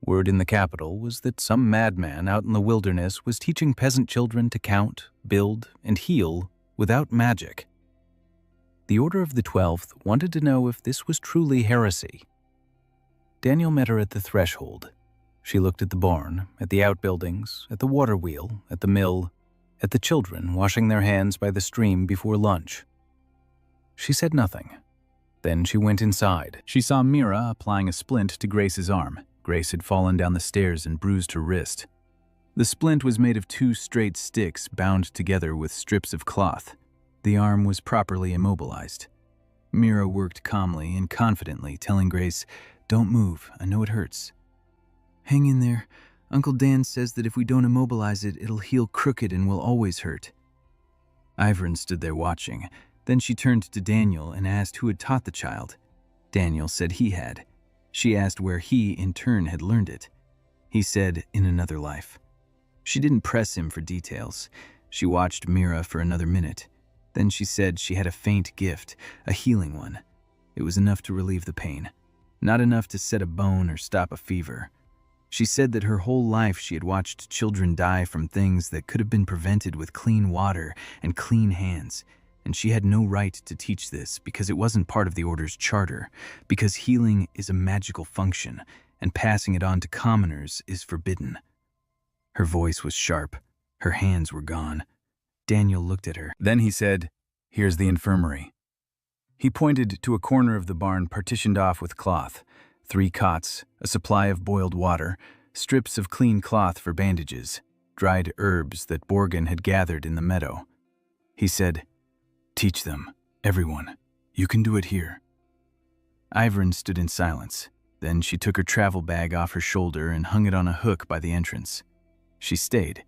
Word in the capital was that some madman out in the wilderness was teaching peasant children to count, build, and heal without magic. The Order of the 12th wanted to know if this was truly heresy. Daniel met her at the threshold. She looked at the barn, at the outbuildings, at the water wheel, at the mill, at the children washing their hands by the stream before lunch. She said nothing. Then she went inside. She saw Mira applying a splint to Grace's arm. Grace had fallen down the stairs and bruised her wrist. The splint was made of 2 straight sticks bound together with strips of cloth. The arm was properly immobilized. Mira worked calmly and confidently, telling Grace, "Don't move, I know it hurts. Hang in there. Uncle Dan says that if we don't immobilize it, it'll heal crooked and will always hurt." Ivrin stood there watching. Then she turned to Daniel and asked who had taught the child. Daniel said he had. She asked where he, in turn, had learned it. He said, in another life. She didn't press him for details. She watched Mira for another minute. Then she said she had a faint gift, a healing one. It was enough to relieve the pain, not enough to set a bone or stop a fever. She said that her whole life she had watched children die from things that could have been prevented with clean water and clean hands, and she had no right to teach this because it wasn't part of the Order's charter, because healing is a magical function, and passing it on to commoners is forbidden. Her voice was sharp. Her hands were gone. Daniel looked at her. Then he said, "Here's the infirmary." He pointed to a corner of the barn partitioned off with cloth, 3 cots, a supply of boiled water, strips of clean cloth for bandages, dried herbs that Borgen had gathered in the meadow. He said, "Teach them, everyone. You can do it here." Ivrin stood in silence. Then she took her travel bag off her shoulder and hung it on a hook by the entrance. She stayed.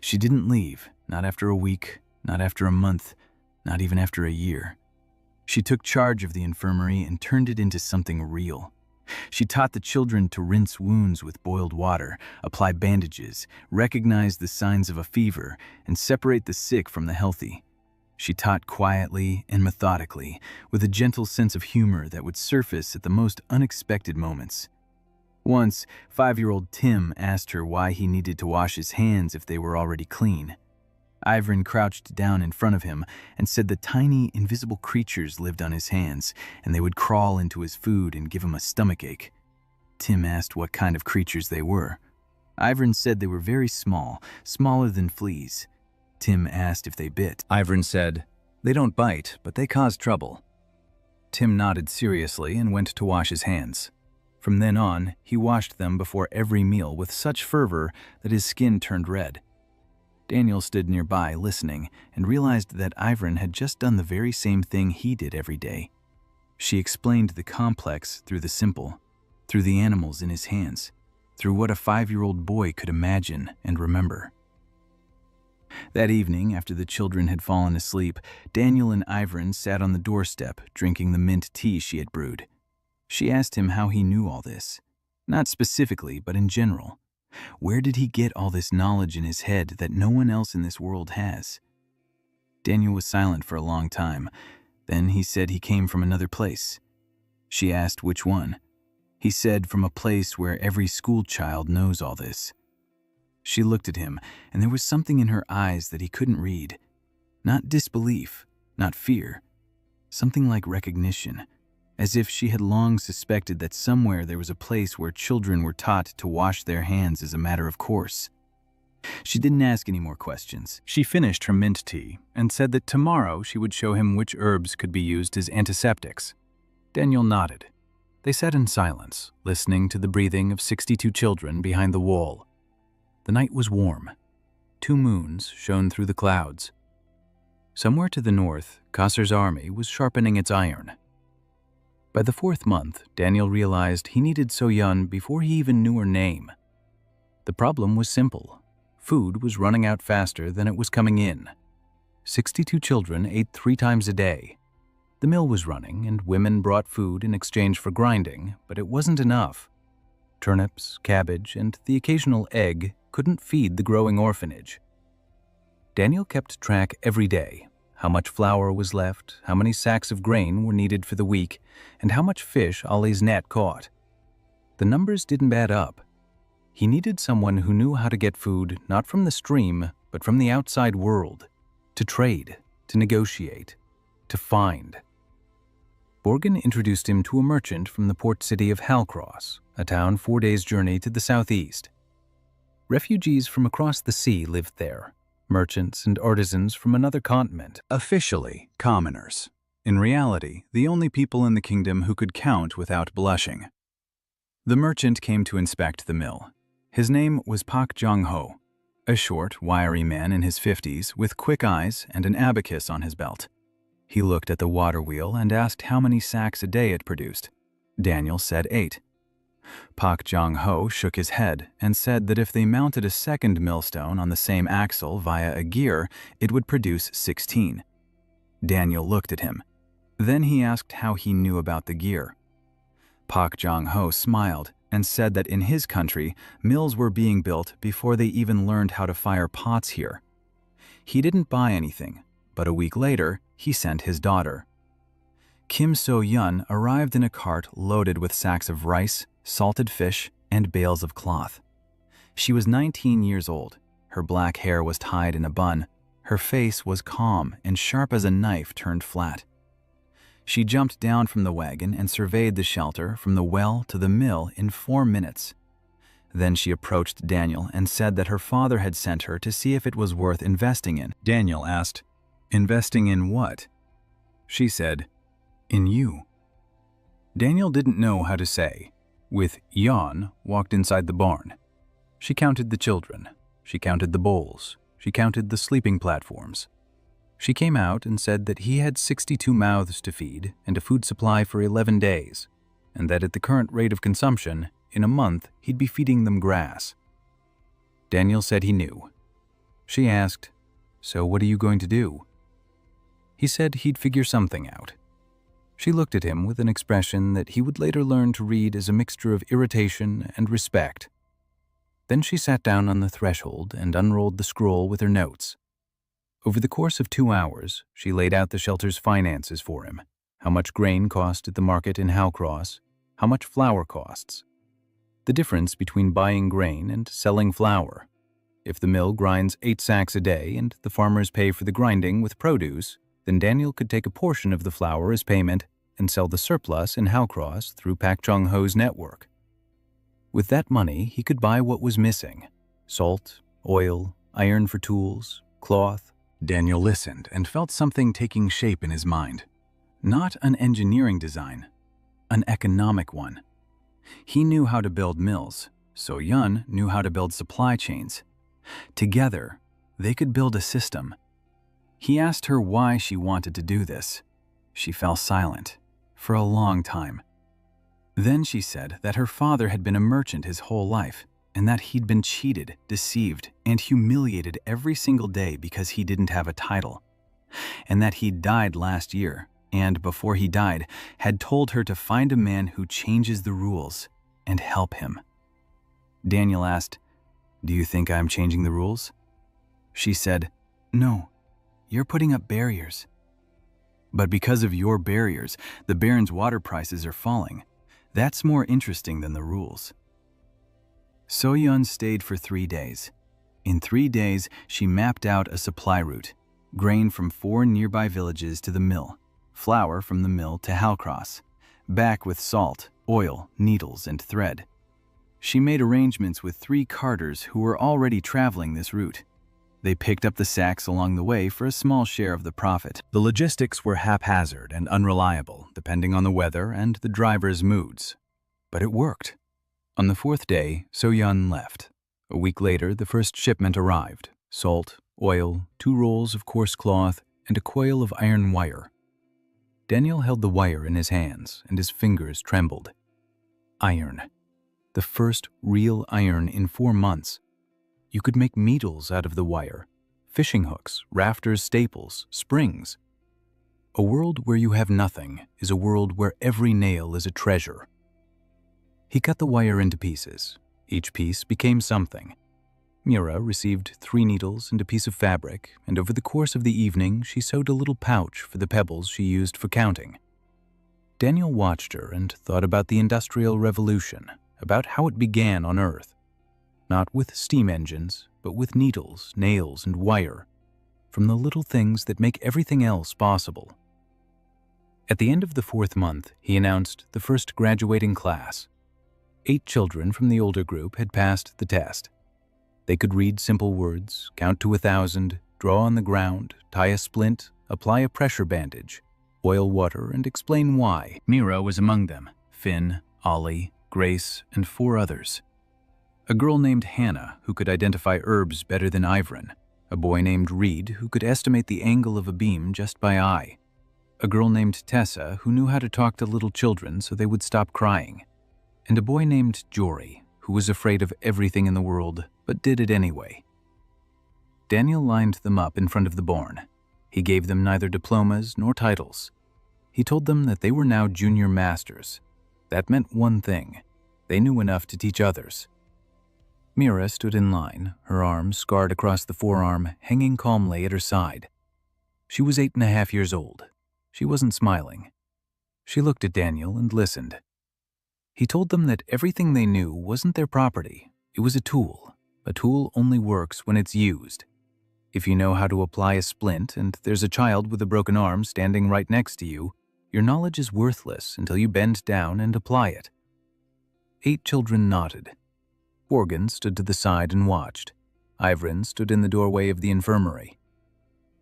She didn't leave, not after a week, not after a month, not even after a year. She took charge of the infirmary and turned it into something real. She taught the children to rinse wounds with boiled water, apply bandages, recognize the signs of a fever, and separate the sick from the healthy. She taught quietly and methodically, with a gentle sense of humor that would surface at the most unexpected moments. Once, 5-year-old Tim asked her why he needed to wash his hands if they were already clean. Ivrin crouched down in front of him and said that tiny, invisible creatures lived on his hands, and they would crawl into his food and give him a stomachache. Tim asked what kind of creatures they were. Ivrin said they were very small, smaller than fleas. Tim asked if they bit. Ivrin said, "They don't bite, but they cause trouble." Tim nodded seriously and went to wash his hands. From then on, he washed them before every meal with such fervor that his skin turned red. Daniel stood nearby listening and realized that Ivrin had just done the very same thing he did every day. She explained the complex through the simple, through the animals in his hands, through what a 5-year-old boy could imagine and remember. That evening, after the children had fallen asleep, Daniel and Ivrin sat on the doorstep drinking the mint tea she had brewed. She asked him how he knew all this. Not specifically, but in general. Where did he get all this knowledge in his head that no one else in this world has? Daniel was silent for a long time. Then he said he came from another place. She asked which one. He said from a place where every school child knows all this. She looked at him, and there was something in her eyes that he couldn't read. Not disbelief, not fear. Something like recognition. As if she had long suspected that somewhere there was a place where children were taught to wash their hands as a matter of course. She didn't ask any more questions. She finished her mint tea and said that tomorrow she would show him which herbs could be used as antiseptics. Daniel nodded. They sat in silence, listening to the breathing of 62 children behind the wall. The night was warm. 2 moons shone through the clouds. Somewhere to the north, Kasser's army was sharpening its iron. By the 4th month, Daniel realized he needed So-Yun before he even knew her name. The problem was simple. Food was running out faster than it was coming in. 62 children ate 3 times a day. The mill was running, and women brought food in exchange for grinding, but it wasn't enough. Turnips, cabbage, and the occasional egg couldn't feed the growing orphanage. Daniel kept track every day: how much flour was left, how many sacks of grain were needed for the week, and how much fish Ollie's net caught. The numbers didn't add up. He needed someone who knew how to get food not from the stream, but from the outside world, to trade, to negotiate, to find. Borgen introduced him to a merchant from the port city of Halcross, a town 4 days' journey to the southeast. Refugees from across the sea lived there, merchants and artisans from another continent. Officially, commoners. In reality, the only people in the kingdom who could count without blushing. The merchant came to inspect the mill. His name was Pak Jong-ho, a short, wiry man in his 50s with quick eyes and an abacus on his belt. He looked at the water wheel and asked how many sacks a day it produced. Daniel said 8. Pak Jong-ho shook his head and said that if they mounted a second millstone on the same axle via a gear, it would produce 16. Daniel looked at him. Then he asked how he knew about the gear. Pak Jong-ho smiled and said that in his country, mills were being built before they even learned how to fire pots here. He didn't buy anything, but a week later, he sent his daughter. Kim So-yeon arrived in a cart loaded with sacks of rice, salted fish, and bales of cloth. She was 19 years old. Her black hair was tied in a bun. Her face was calm and sharp as a knife turned flat. She jumped down from the wagon and surveyed the shelter from the well to the mill in 4 minutes. Then she approached Daniel and said that her father had sent her to see if it was worth investing in. Daniel asked, "Investing in what?" She said, "In you." Daniel didn't know how to say. With Jan walked inside the barn. She counted the children. She counted the bowls. She counted the sleeping platforms. She came out and said that he had 62 mouths to feed and a food supply for 11 days, and that at the current rate of consumption, in a month he'd be feeding them grass. Daniel said he knew. She asked, "So what are you going to do?" He said he'd figure something out. She looked at him with an expression that he would later learn to read as a mixture of irritation and respect. Then she sat down on the threshold and unrolled the scroll with her notes. Over the course of 2 hours, she laid out the shelter's finances for him: how much grain cost at the market in Halcross, how much flour costs, the difference between buying grain and selling flour. If the mill grinds 8 sacks a day and the farmers pay for the grinding with produce, then Daniel could take a portion of the flour as payment and sell the surplus in Halcross through Pak Jong-ho's network. With that money, he could buy what was missing: salt, oil, iron for tools, cloth. Daniel listened and felt something taking shape in his mind. Not an engineering design, an economic one. He knew how to build mills, So-yeon knew how to build supply chains. Together, they could build a system. He asked her why she wanted to do this. She fell silent for a long time. Then she said that her father had been a merchant his whole life, and that he'd been cheated, deceived, and humiliated every single day because he didn't have a title, and that he'd died last year, and before he died, had told her to find a man who changes the rules and help him. Daniel asked, "Do you think I'm changing the rules?" She said, "No, you're putting up barriers. But because of your barriers, the Baron's water prices are falling. That's more interesting than the rules." So-yeon stayed for 3 days. In 3 days, she mapped out a supply route: grain from 4 nearby villages to the mill, flour from the mill to Halcross, back with salt, oil, needles, and thread. She made arrangements with 3 carters who were already traveling this route. They picked up the sacks along the way for a small share of the profit. The logistics were haphazard and unreliable, depending on the weather and the driver's moods. But it worked. On the 4th day, So-yeon left. A week later, the first shipment arrived: salt, oil, 2 rolls of coarse cloth, and a coil of iron wire. Daniel held the wire in his hands, and his fingers trembled. Iron. The first real iron in 4 months. You could make needles out of the wire, fishing hooks, rafters, staples, springs. A world where you have nothing is a world where every nail is a treasure. He cut the wire into pieces. Each piece became something. Mira received 3 needles and a piece of fabric, and over the course of the evening she sewed a little pouch for the pebbles she used for counting. Daniel watched her and thought about the Industrial Revolution, about how it began on Earth. Not with steam engines, but with needles, nails, and wire, from the little things that make everything else possible. At the end of the 4th month, he announced the first graduating class. 8 children from the older group had passed the test. They could read simple words, count to 1,000, draw on the ground, tie a splint, apply a pressure bandage, boil water, and explain why. Mira was among them, Finn, Ollie, Grace, and 4 others. A girl named Hannah, who could identify herbs better than Ivran. A boy named Reed, who could estimate the angle of a beam just by eye. A girl named Tessa, who knew how to talk to little children so they would stop crying. And a boy named Jory, who was afraid of everything in the world, but did it anyway. Daniel lined them up in front of the barn. He gave them neither diplomas nor titles. He told them that they were now junior masters. That meant one thing: they knew enough to teach others. Mira stood in line, her arm scarred across the forearm, hanging calmly at her side. She was 8.5 years old. She wasn't smiling. She looked at Daniel and listened. He told them that everything they knew wasn't their property. It was a tool. A tool only works when it's used. If you know how to apply a splint and there's a child with a broken arm standing right next to you, your knowledge is worthless until you bend down and apply it. 8 children nodded. Borgen stood to the side and watched. Ivran stood in the doorway of the infirmary.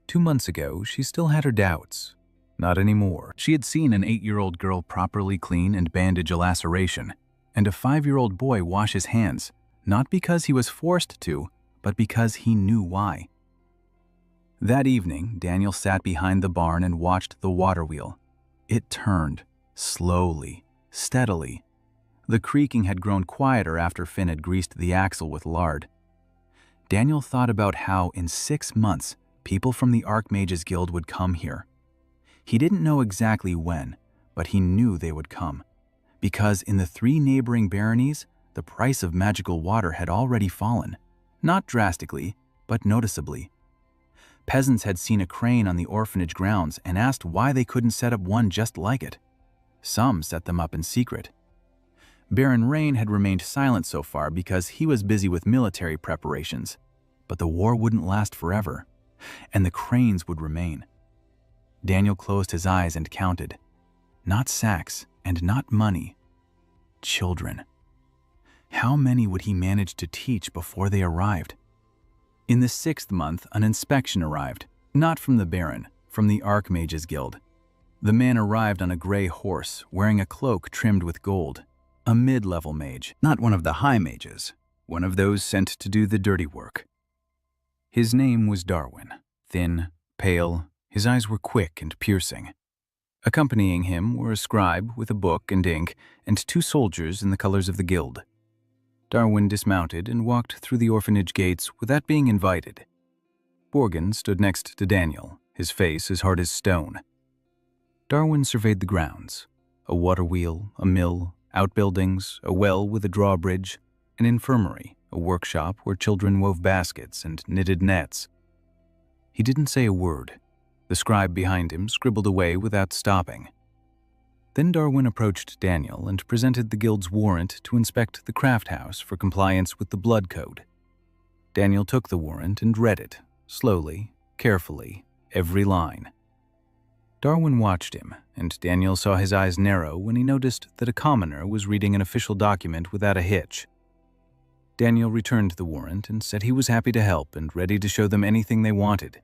2 months ago, she still had her doubts. Not anymore. She had seen an 8-year-old girl properly clean and bandage a laceration, and a 5-year-old boy wash his hands, not because he was forced to, but because he knew why. That evening, Daniel sat behind the barn and watched the water wheel. It turned, slowly, steadily. The creaking had grown quieter after Finn had greased the axle with lard. Daniel thought about how, in 6 months, people from the Archmages Guild would come here. He didn't know exactly when, but he knew they would come, because in the 3 neighboring baronies, the price of magical water had already fallen. Not drastically, but noticeably. Peasants had seen a crane on the orphanage grounds and asked why they couldn't set up one just like it. Some set them up in secret. Baron Rain had remained silent so far because he was busy with military preparations, but the war wouldn't last forever, and the cranes would remain. Daniel closed his eyes and counted. Not sacks and not money. Children. How many would he manage to teach before they arrived? In the 6th month, an inspection arrived, not from the Baron, from the Archmages Guild. The man arrived on a gray horse, wearing a cloak trimmed with gold. A mid-level mage, not one of the high mages, one of those sent to do the dirty work. His name was Darwin, thin, pale, his eyes were quick and piercing. Accompanying him were a scribe with a book and ink and 2 soldiers in the colors of the guild. Darwin dismounted and walked through the orphanage gates without being invited. Borgen stood next to Daniel, his face as hard as stone. Darwin surveyed the grounds. A water wheel, a mill, outbuildings, a well with a drawbridge, an infirmary, a workshop where children wove baskets and knitted nets. He didn't say a word. The scribe behind him scribbled away without stopping. Then Darwin approached Daniel and presented the guild's warrant to inspect the craft house for compliance with the blood code. Daniel took the warrant and read it, slowly, carefully, every line. Darwin watched him, and Daniel saw his eyes narrow when he noticed that a commoner was reading an official document without a hitch. Daniel returned the warrant and said he was happy to help and ready to show them anything they wanted.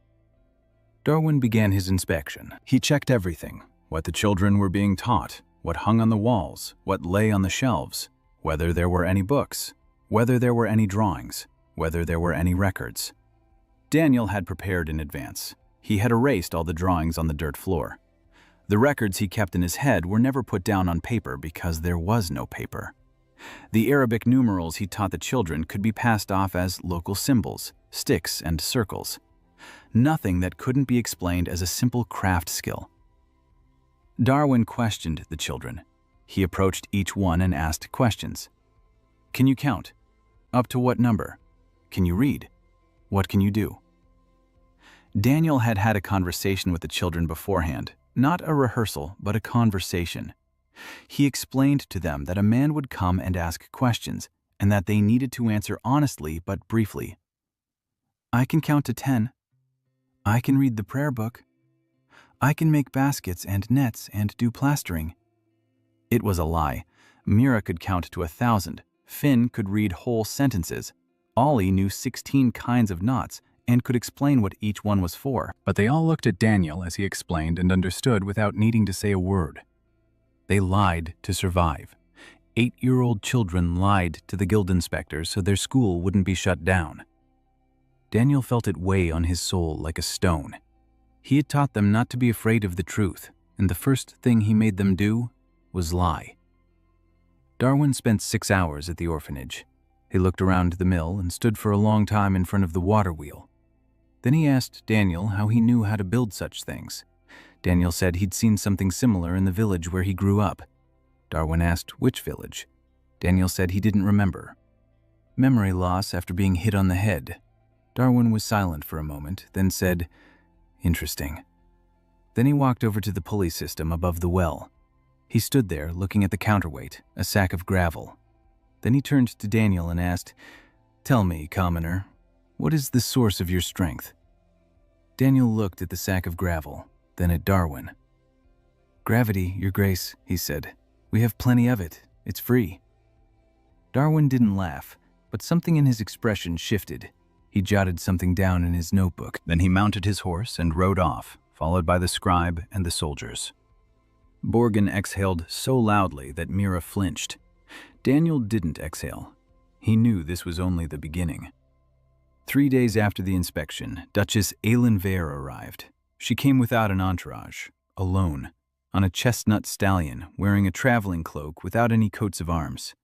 Darwin began his inspection. He checked everything, what the children were being taught, what hung on the walls, what lay on the shelves, whether there were any books, whether there were any drawings, whether there were any records. Daniel had prepared in advance. He had erased all the drawings on the dirt floor. The records he kept in his head were never put down on paper because there was no paper. The Arabic numerals he taught the children could be passed off as local symbols, sticks, and circles. Nothing that couldn't be explained as a simple craft skill. Darwin questioned the children. He approached each one and asked questions. Can you count? Up to what number? Can you read? What can you do? Daniel had had a conversation with the children beforehand, not a rehearsal, but a conversation. He explained to them that a man would come and ask questions, and that they needed to answer honestly but briefly. I can count to 10. I can read the prayer book. I can make baskets and nets and do plastering. It was a lie. Mira could count to 1,000. Finn could read whole sentences. Ollie knew 16 kinds of knots and could explain what each one was for. But they all looked at Daniel as he explained and understood without needing to say a word. They lied to survive. 8-year-old children lied to the guild inspectors so their school wouldn't be shut down. Daniel felt it weigh on his soul like a stone. He had taught them not to be afraid of the truth, and the first thing he made them do was lie. Darwin spent 6 hours at the orphanage. He looked around the mill and stood for a long time in front of the water wheel. Then he asked Daniel how he knew how to build such things. Daniel said he'd seen something similar in the village where he grew up. Darwin asked which village. Daniel said he didn't remember. Memory loss after being hit on the head. Darwin was silent for a moment, then said, Interesting. Then he walked over to the pulley system above the well. He stood there looking at the counterweight, a sack of gravel. Then he turned to Daniel and asked, Tell me, commoner, what is the source of your strength? Daniel looked at the sack of gravel, then at Darwin. Gravity, your grace, he said. We have plenty of it. It's free. Darwin didn't laugh, but something in his expression shifted. He jotted something down in his notebook. Then he mounted his horse and rode off, followed by the scribe and the soldiers. Borgin exhaled so loudly that Mira flinched. Daniel didn't exhale. He knew this was only the beginning. 3 days after the inspection, Duchess Aelin Vare arrived. She came without an entourage, alone, on a chestnut stallion, wearing a traveling cloak without any coats of arms.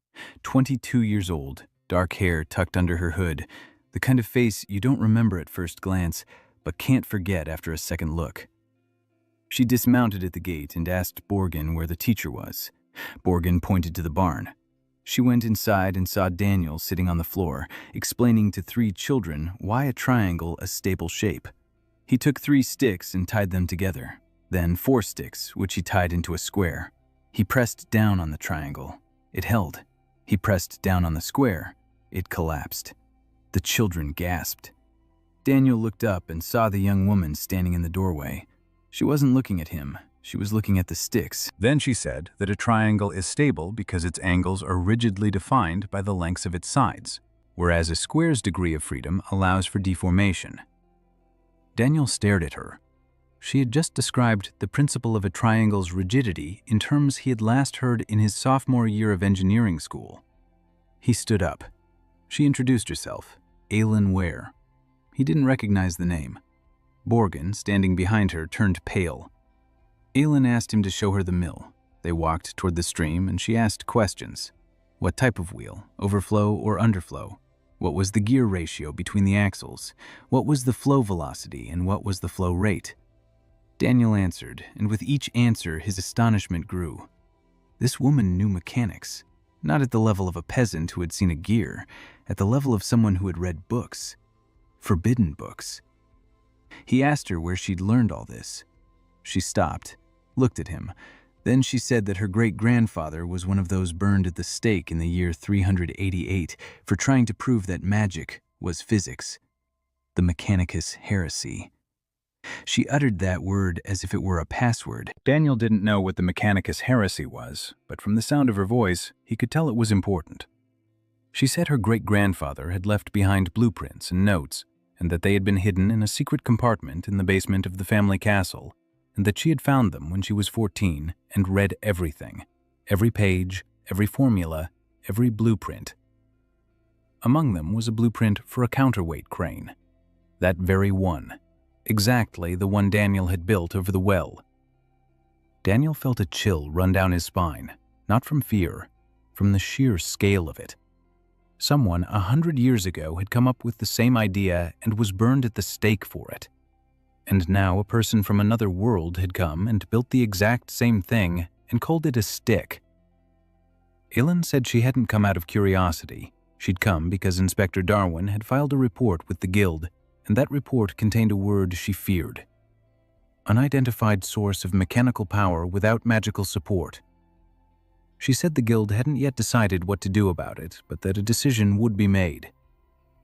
22 years old, dark hair tucked under her hood, the kind of face you don't remember at first glance, but can't forget after a second look. She dismounted at the gate and asked Borgin where the teacher was. Borgin pointed to the barn. She went inside and saw Daniel sitting on the floor, explaining to 3 children why a triangle a stable shape. He took 3 sticks and tied them together, then 4 sticks, which he tied into a square. He pressed down on the triangle. It held. He pressed down on the square. It collapsed. The children gasped. Daniel looked up and saw the young woman standing in the doorway. She wasn't looking at him. She was looking at the sticks. Then she said that a triangle is stable because its angles are rigidly defined by the lengths of its sides, whereas a square's degree of freedom allows for deformation. Daniel stared at her. She had just described the principle of a triangle's rigidity in terms he had last heard in his sophomore year of engineering school. He stood up. She introduced herself, Aelin Ware. He didn't recognize the name. Borgin, standing behind her, turned pale. Aelin asked him to show her the mill. They walked toward the stream, and she asked questions. What type of wheel, overflow or underflow? What was the gear ratio between the axles? What was the flow velocity, and what was the flow rate? Daniel answered, and with each answer his astonishment grew. This woman knew mechanics, not at the level of a peasant who had seen a gear, at the level of someone who had read books. Forbidden books. He asked her where she'd learned all this. She stopped, looked at him. Then she said that her great-grandfather was one of those burned at the stake in the year 388 for trying to prove that magic was physics. The Mechanicus heresy. She uttered that word as if it were a password. Daniel didn't know what the Mechanicus heresy was, but from the sound of her voice, he could tell it was important. She said her great-grandfather had left behind blueprints and notes, and that they had been hidden in a secret compartment in the basement of the family castle, and that she had found them when she was 14 and read everything, every page, every formula, every blueprint. Among them was a blueprint for a counterweight crane. That very one. Exactly the one Daniel had built over the well. Daniel felt a chill run down his spine, not from fear, from the sheer scale of it. Someone 100 years ago had come up with the same idea and was burned at the stake for it. And now a person from another world had come and built the exact same thing and called it a stick. Aylin said she hadn't come out of curiosity. She'd come because Inspector Darwin had filed a report with the guild, and that report contained a word she feared: unidentified source of mechanical power without magical support. She said the guild hadn't yet decided what to do about it, but that a decision would be made.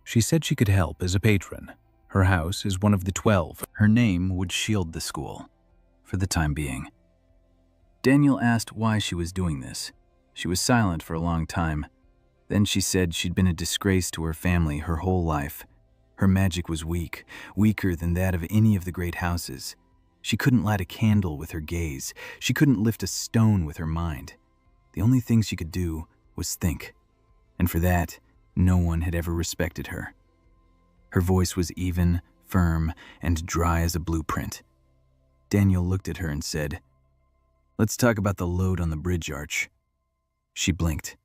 She said she could help as a patron. Her house is one of the 12. Her name would shield the school, for the time being. Daniel asked why she was doing this. She was silent for a long time. Then she said she'd been a disgrace to her family her whole life. Her magic was weak, weaker than that of any of the great houses. She couldn't light a candle with her gaze. She couldn't lift a stone with her mind. The only thing she could do was think, and for that, no one had ever respected her. Her voice was even, firm, and dry as a blueprint. Daniel looked at her and said, "Let's talk about the load on the bridge arch." She blinked.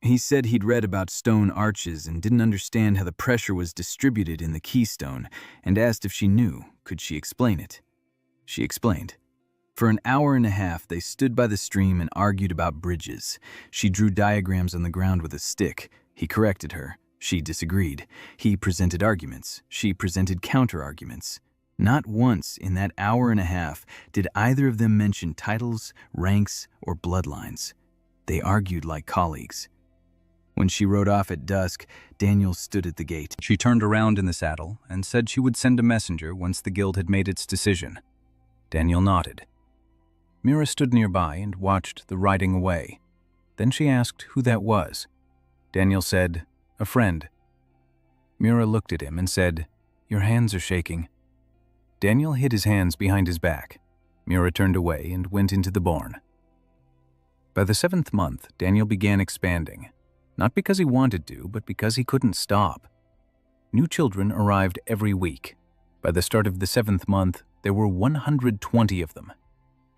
He said he'd read about stone arches and didn't understand how the pressure was distributed in the keystone, and asked if she knew, could she explain it. She explained. For an hour and a half, they stood by the stream and argued about bridges. She drew diagrams on the ground with a stick. He corrected her. She disagreed. He presented arguments. She presented counter-arguments. Not once in that hour and a half did either of them mention titles, ranks, or bloodlines. They argued like colleagues. When she rode off at dusk, Daniel stood at the gate. She turned around in the saddle and said she would send a messenger once the guild had made its decision. Daniel nodded. Mira stood nearby and watched the riding away. Then she asked who that was. Daniel said, "A friend." Mira looked at him and said, "Your hands are shaking." Daniel hid his hands behind his back. Mira turned away and went into the barn. By the 7th month, Daniel began expanding. Not because he wanted to, but because he couldn't stop. New children arrived every week. By the start of the 7th month, there were 120 of them.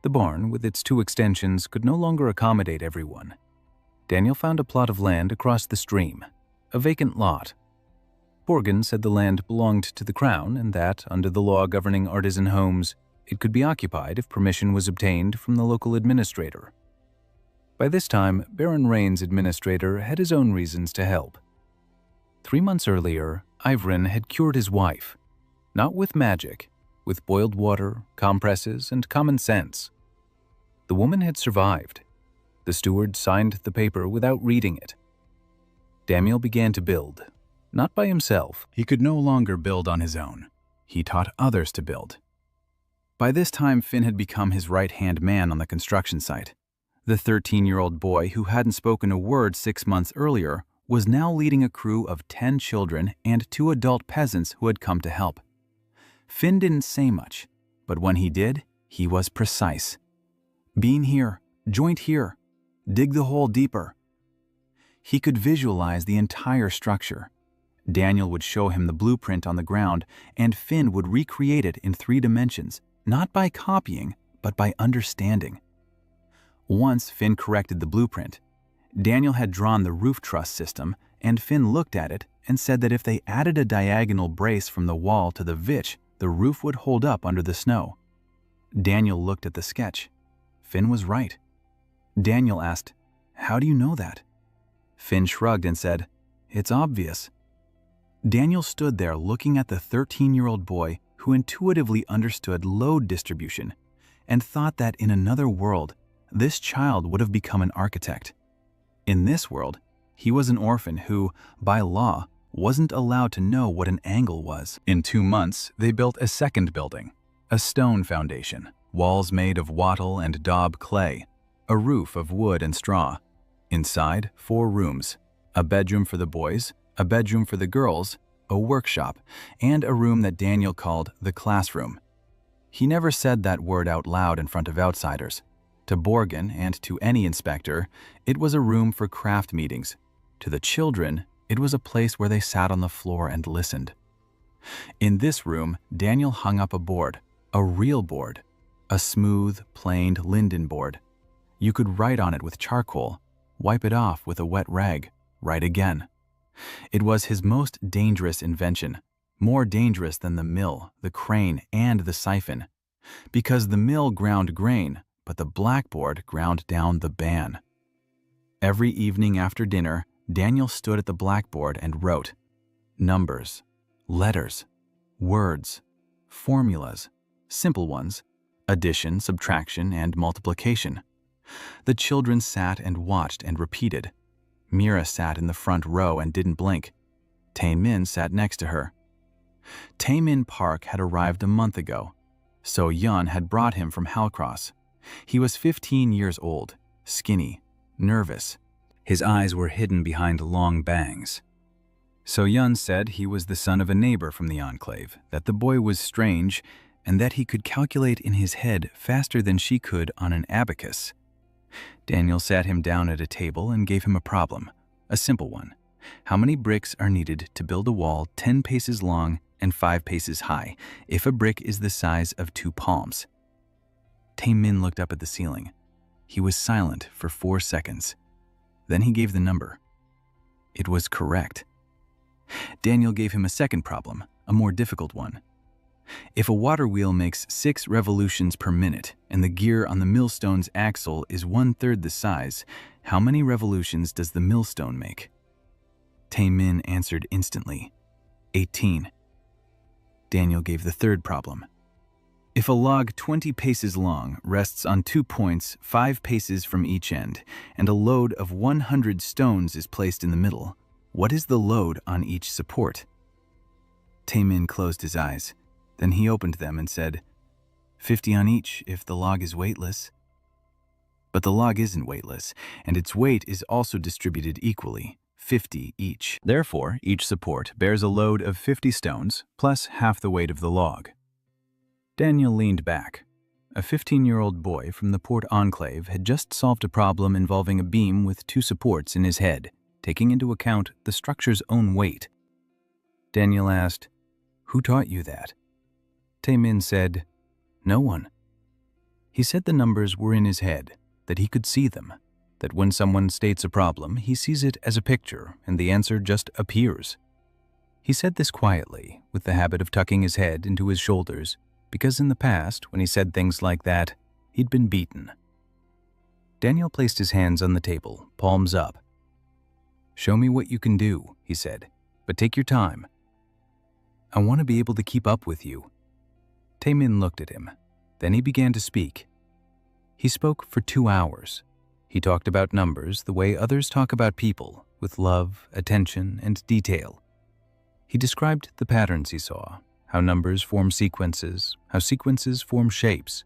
The barn, with its 2 extensions, could no longer accommodate everyone. Daniel found a plot of land across the stream, a vacant lot. Borgen said the land belonged to the crown and that, under the law governing artisan homes, it could be occupied if permission was obtained from the local administrator. By this time, Baron Rain's administrator had his own reasons to help. 3 months earlier, Ivrin had cured his wife, not with magic, with boiled water, compresses, and common sense. The woman had survived. The steward signed the paper without reading it. Daniel began to build, not by himself. He could no longer build on his own. He taught others to build. By this time, Finn had become his right-hand man on the construction site. The 13-year-old boy who hadn't spoken a word 6 months earlier was now leading a crew of 10 children and 2 adult peasants who had come to help. Finn didn't say much, but when he did, he was precise. Beam here, joint here, dig the hole deeper. He could visualize the entire structure. Daniel would show him the blueprint on the ground, and Finn would recreate it in 3 dimensions, not by copying, but by understanding. Once Finn corrected the blueprint. Daniel had drawn the roof truss system, and Finn looked at it and said that if they added a diagonal brace from the wall to the vitch, the roof would hold up under the snow. Daniel looked at the sketch. Finn was right. Daniel asked, "How do you know that?" Finn shrugged and said, "It's obvious." Daniel stood there looking at the 13-year-old boy who intuitively understood load distribution and thought that in another world, this child would have become an architect. In this world, he was an orphan who, by law, wasn't allowed to know what an angle was. In 2 months, they built a second building, a stone foundation, walls made of wattle and daub clay, a roof of wood and straw. Inside, 4 rooms, a bedroom for the boys, a bedroom for the girls, a workshop, and a room that Daniel called the classroom. He never said that word out loud in front of outsiders. To Borgen and to any inspector, it was a room for craft meetings. To the children, it was a place where they sat on the floor and listened. In this room, Daniel hung up a board, a real board, a smooth, planed linden board. You could write on it with charcoal. wipe it off with a wet rag, write again. It was his most dangerous invention, more dangerous than the mill, the crane, and the siphon, because the mill ground grain, but the blackboard ground down the ban. Every evening after dinner, Daniel stood at the blackboard and wrote numbers, letters, words, formulas, simple ones, addition, subtraction, and multiplication. The children sat and watched and repeated. Mira sat in the front row and didn't blink. Tae-min sat next to her. Tae-min Park had arrived a month ago. So Yun had brought him from Halcross. He was 15 years old, skinny, nervous. His eyes were hidden behind long bangs. So Yun said he was the son of a neighbor from the enclave, that the boy was strange, and that he could calculate in his head faster than she could on an abacus. Daniel sat him down at a table and gave him a problem, a simple one. How many bricks are needed to build a wall 10 paces long and 5 paces high if a brick is the size of 2 palms? Tae-min looked up at the ceiling. He was silent for 4 seconds. Then he gave the number. It was correct. Daniel gave him a second problem, a more difficult one. If a water wheel makes 6 revolutions per minute and the gear on the millstone's axle is 1/3 the size, how many revolutions does the millstone make? Tae-min answered instantly. 18. Daniel gave the third problem. If a log 20 paces long rests on 2 points 5 paces from each end, and a load of 100 stones is placed in the middle, what is the load on each support? Tae-min closed his eyes. Then he opened them and said, 50 on each if the log is weightless. But the log isn't weightless, and its weight is also distributed equally, 50 each. Therefore, each support bears a load of 50 stones, plus half the weight of the log. Daniel leaned back. A 15-year-old boy from the Port Enclave had just solved a problem involving a beam with 2 supports in his head, taking into account the structure's own weight. Daniel asked, "Who taught you that?" Tae-min said, "No one." He said the numbers were in his head, that he could see them, that when someone states a problem, he sees it as a picture and the answer just appears. He said this quietly, with the habit of tucking his head into his shoulders, because in the past, when he said things like that, he'd been beaten. Daniel placed his hands on the table, palms up. "Show me what you can do," he said, "but take your time. I want to be able to keep up with you." Tae-min looked at him. Then he began to speak. He spoke for 2 hours. He talked about numbers the way others talk about people, with love, attention, and detail. He described the patterns he saw, how numbers form sequences, how sequences form shapes,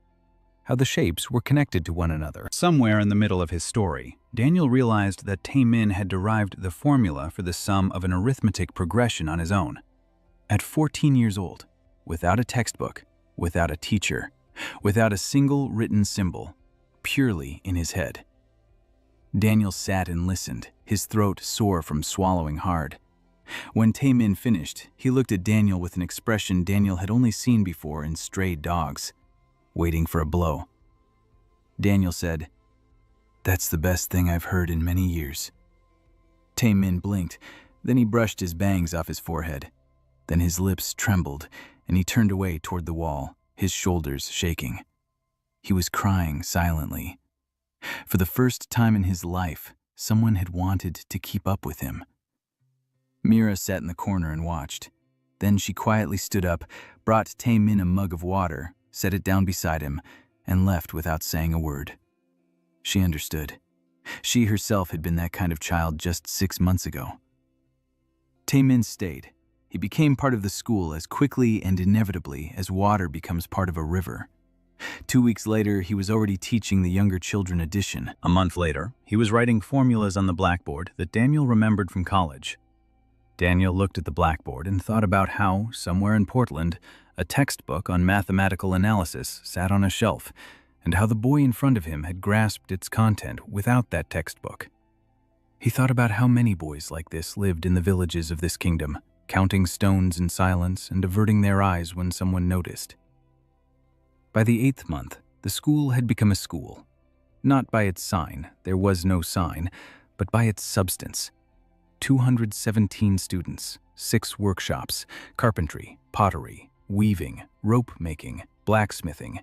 how the shapes were connected to one another. Somewhere in the middle of his story, Daniel realized that Tae-min had derived the formula for the sum of an arithmetic progression on his own. At 14 years old, without a textbook, without a teacher, without a single written symbol, purely in his head. Daniel sat and listened, his throat sore from swallowing hard. When Tae-min finished, he looked at Daniel with an expression Daniel had only seen before in stray dogs, waiting for a blow. Daniel said, "That's the best thing I've heard in many years." Tae-min blinked, then he brushed his bangs off his forehead. Then his lips trembled, and he turned away toward the wall, his shoulders shaking. He was crying silently. For the first time in his life, someone had wanted to keep up with him. Mira sat in the corner and watched. Then she quietly stood up, brought Tae-min a mug of water, set it down beside him, and left without saying a word. She understood. She herself had been that kind of child just 6 months ago. Tae-min stayed. He became part of the school as quickly and inevitably as water becomes part of a river. 2 weeks later, he was already teaching the younger children addition. A month later, he was writing formulas on the blackboard that Daniel remembered from college. Daniel looked at the blackboard and thought about how, somewhere in Portland, a textbook on mathematical analysis sat on a shelf, and how the boy in front of him had grasped its content without that textbook. He thought about how many boys like this lived in the villages of this kingdom, counting stones in silence and averting their eyes when someone noticed. By the 8th month, the school had become a school. Not by its sign, there was no sign, but by its substance. 217 students, 6 workshops, carpentry, pottery, weaving, rope making, blacksmithing,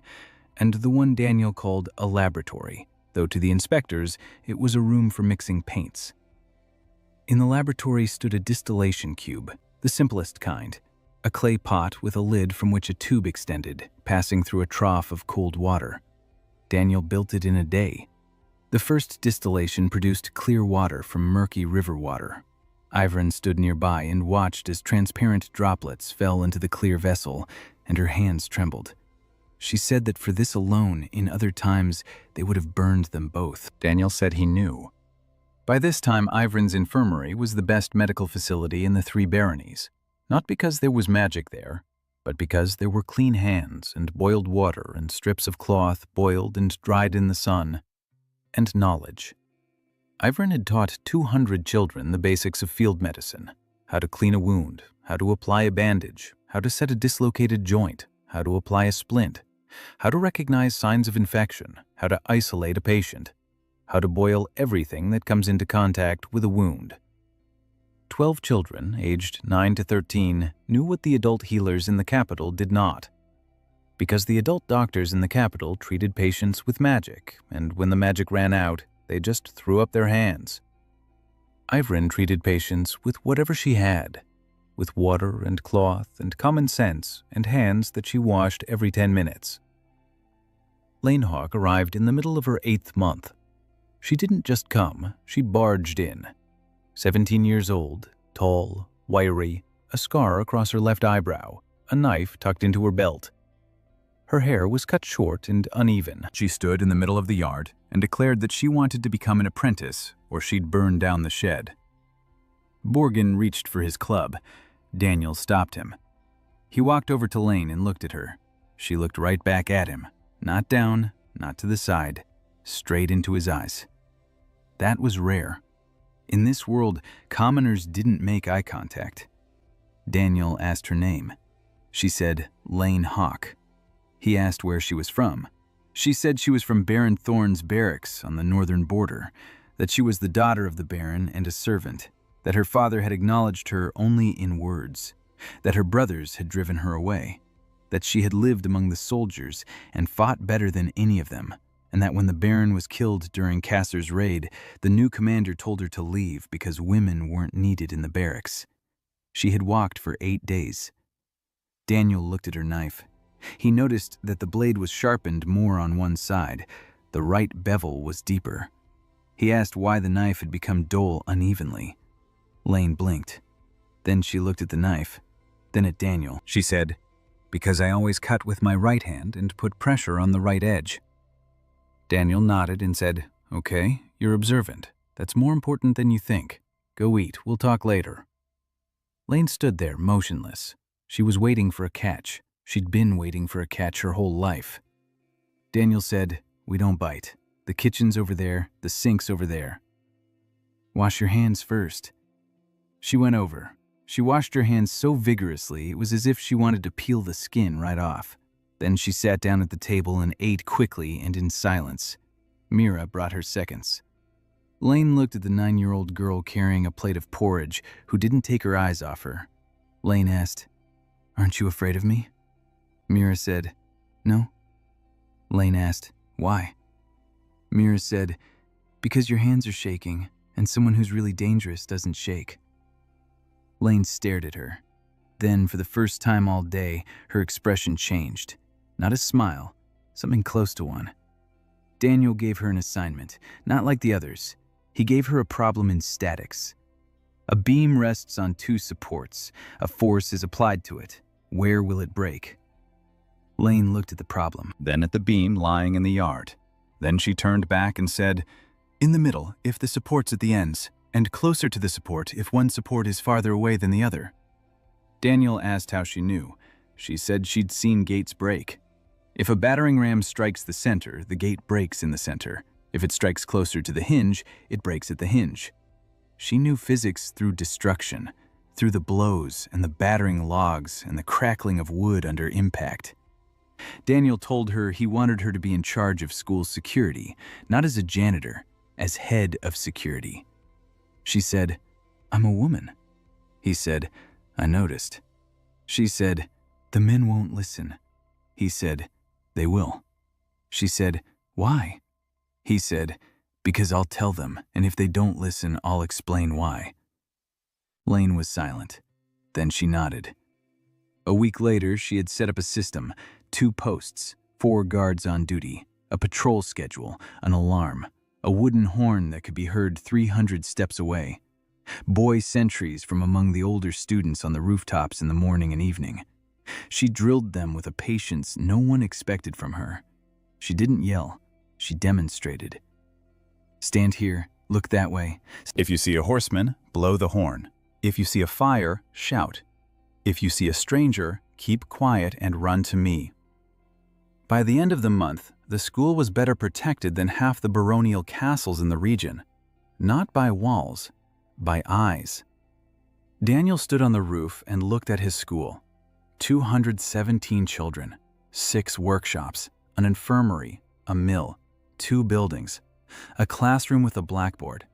and the one Daniel called a laboratory, though to the inspectors it was a room for mixing paints. In the laboratory stood a distillation cube, the simplest kind, a clay pot with a lid from which a tube extended, passing through a trough of cold water. Daniel built it in a day. The first distillation produced clear water from murky river water. Ivran stood nearby and watched as transparent droplets fell into the clear vessel, and her hands trembled. She said that for this alone, in other times, they would have burned them both. Daniel said he knew. By this time, Ivran's infirmary was the best medical facility in the 3 baronies, not because there was magic there, but because there were clean hands and boiled water and strips of cloth boiled and dried in the sun, and knowledge. Ivran had taught 200 children the basics of field medicine, how to clean a wound, how to apply a bandage, how to set a dislocated joint, how to apply a splint, how to recognize signs of infection, how to isolate a patient, how to boil everything that comes into contact with a wound. 12 children, aged 9 to 13, knew what the adult healers in the capital did not, because the adult doctors in the capital treated patients with magic, and when the magic ran out, they just threw up their hands. Ivran treated patients with whatever she had, with water and cloth and common sense and hands that she washed every 10 minutes. Lanehawk arrived in the middle of her 8th month. She didn't just come, she barged in. 17 years old, tall, wiry, a scar across her left eyebrow, a knife tucked into her belt. Her hair was cut short and uneven. She stood in the middle of the yard and declared that she wanted to become an apprentice or she'd burn down the shed. Borgin reached for his club. Daniel stopped him. He walked over to Lane and looked at her. She looked right back at him, not down, not to the side, straight into his eyes. That was rare. In this world, commoners didn't make eye contact. Daniel asked her name. She said Lane Hawk. He asked where she was from. She said she was from Baron Thorne's barracks on the northern border, that she was the daughter of the Baron and a servant, that her father had acknowledged her only in words, that her brothers had driven her away, that she had lived among the soldiers and fought better than any of them, and that when the Baron was killed during Kasser's raid, the new commander told her to leave because women weren't needed in the barracks. She had walked for 8 days. Daniel looked at her knife. He noticed that the blade was sharpened more on one side. The right bevel was deeper. He asked why the knife had become dull unevenly. Lane blinked. Then she looked at the knife, then at Daniel. She said, "Because I always cut with my right hand and put pressure on the right edge." Daniel nodded and said, "Okay, you're observant. That's more important than you think. Go eat, we'll talk later." Lane stood there, motionless. She was waiting for a catch. She'd been waiting for a catch her whole life. Daniel said, "We don't bite. The kitchen's over there, the sink's over there. Wash your hands first." She went over. She washed her hands so vigorously it was as if she wanted to peel the skin right off. Then she sat down at the table and ate quickly and in silence. Mira brought her seconds. Lane looked at the 9-year-old girl carrying a plate of porridge, who didn't take her eyes off her. Lane asked, "Aren't you afraid of me?" Mira said, "No." Lane asked, "Why?" Mira said, "Because your hands are shaking, and someone who's really dangerous doesn't shake." Lane stared at her. Then, for the first time all day, her expression changed. Not a smile, something close to one. Daniel gave her an assignment, not like the others. He gave her a problem in statics. A beam rests on 2 supports. A force is applied to it. Where will it break? Lane looked at the problem, then at the beam lying in the yard. Then she turned back and said, "In the middle, if the support's at the ends, and closer to the support if one support is farther away than the other." Daniel asked how she knew. She said she'd seen gates break. If a battering ram strikes the center, the gate breaks in the center. If it strikes closer to the hinge, it breaks at the hinge. She knew physics through destruction, through the blows and the battering logs and the crackling of wood under impact. Daniel told her he wanted her to be in charge of school security, not as a janitor, as head of security. She said, "I'm a woman." He said, "I noticed." She said, "The men won't listen." He said, "They will." She said, "Why?" He said, "Because I'll tell them, and if they don't listen, I'll explain why." Lane was silent. Then she nodded. A week later, she had set up a system, 2 posts, 4 guards on duty, a patrol schedule, an alarm, a wooden horn that could be heard 300 steps away, boy sentries from among the older students on the rooftops in the morning and evening. She drilled them with a patience no one expected from her. She didn't yell. She demonstrated. "Stand here, look that way. If you see a horseman, blow the horn. If you see a fire, shout. If you see a stranger, keep quiet and run to me." By the end of the month, the school was better protected than half the baronial castles in the region. Not by walls, by eyes. Daniel stood on the roof and looked at his school. 217 children, 6 workshops, an infirmary, a mill, 2 buildings, a classroom with a blackboard,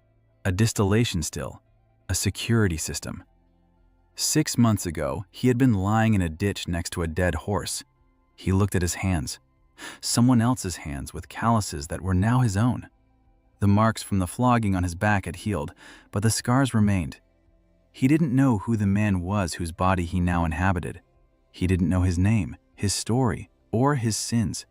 a distillation still, a security system. 6 months ago, he had been lying in a ditch next to a dead horse. He looked at his hands. Someone else's hands with calluses that were now his own. The marks from the flogging on his back had healed, but the scars remained. He didn't know who the man was whose body he now inhabited. He didn't know his name, his story, or his sins.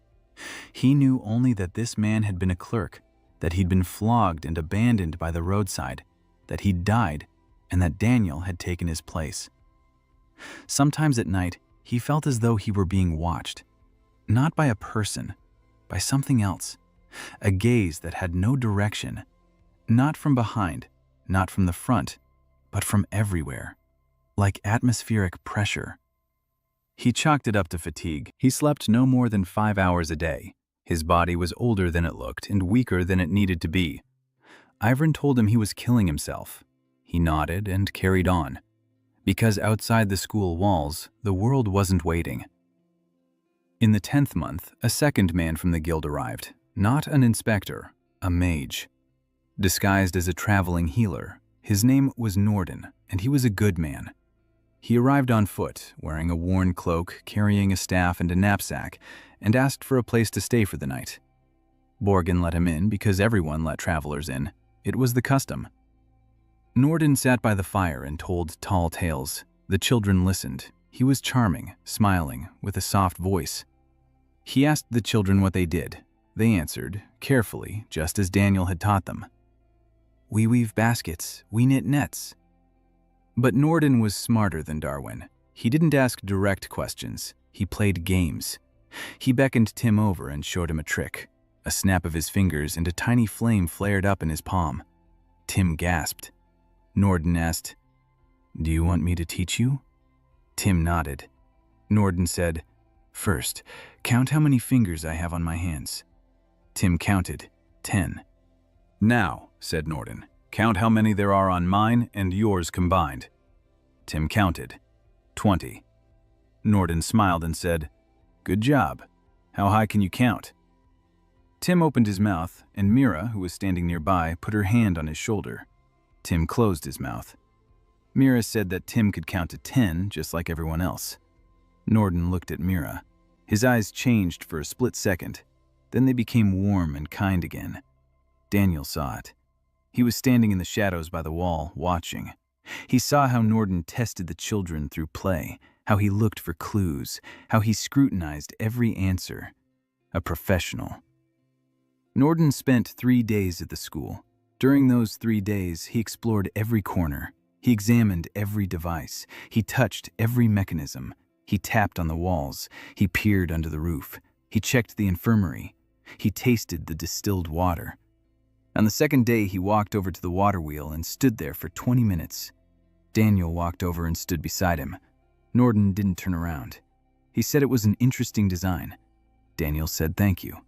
He knew only that this man had been a clerk, that he'd been flogged and abandoned by the roadside, that he'd died, and that Daniel had taken his place. Sometimes at night, he felt as though he were being watched. Not by a person, by something else. A gaze that had no direction. Not from behind, not from the front, but from everywhere. Like atmospheric pressure. He chalked it up to fatigue. He slept no more than 5 hours a day. His body was older than it looked and weaker than it needed to be. Ivern told him he was killing himself. He nodded and carried on. Because outside the school walls, the world wasn't waiting. In the 10th month, a second man from the guild arrived. Not an inspector, a mage. Disguised as a traveling healer, his name was Norden, and he was a good man. He arrived on foot, wearing a worn cloak, carrying a staff and a knapsack, and asked for a place to stay for the night. Borgin let him in because everyone let travelers in. It was the custom. Norden sat by the fire and told tall tales. The children listened. He was charming, smiling, with a soft voice. He asked the children what they did. They answered, carefully, just as Daniel had taught them. "We weave baskets, we knit nets." But Norden was smarter than Darwin. He didn't ask direct questions. He played games. He beckoned Tim over and showed him a trick. A snap of his fingers and a tiny flame flared up in his palm. Tim gasped. Norden asked, "Do you want me to teach you?" Tim nodded. Norden said, "First, count how many fingers I have on my hands." Tim counted, 10. "Now," said Norden, "count how many there are on mine and yours combined." Tim counted, 20. Norden smiled and said, "Good job. How high can you count?" Tim opened his mouth, and Mira, who was standing nearby, put her hand on his shoulder. Tim closed his mouth. Mira said that Tim could count to 10 just like everyone else. Norden looked at Mira. His eyes changed for a split second. Then they became warm and kind again. Daniel saw it. He was standing in the shadows by the wall, watching. He saw how Norden tested the children through play, how he looked for clues, how he scrutinized every answer. A professional. Norden spent 3 days at the school. During those 3 days, he explored every corner. He examined every device. He touched every mechanism. He tapped on the walls. He peered under the roof. He checked the infirmary. He tasted the distilled water. On the second day, he walked over to the water wheel and stood there for 20 minutes. Daniel walked over and stood beside him. Norden didn't turn around. He said it was an interesting design. Daniel said thank you.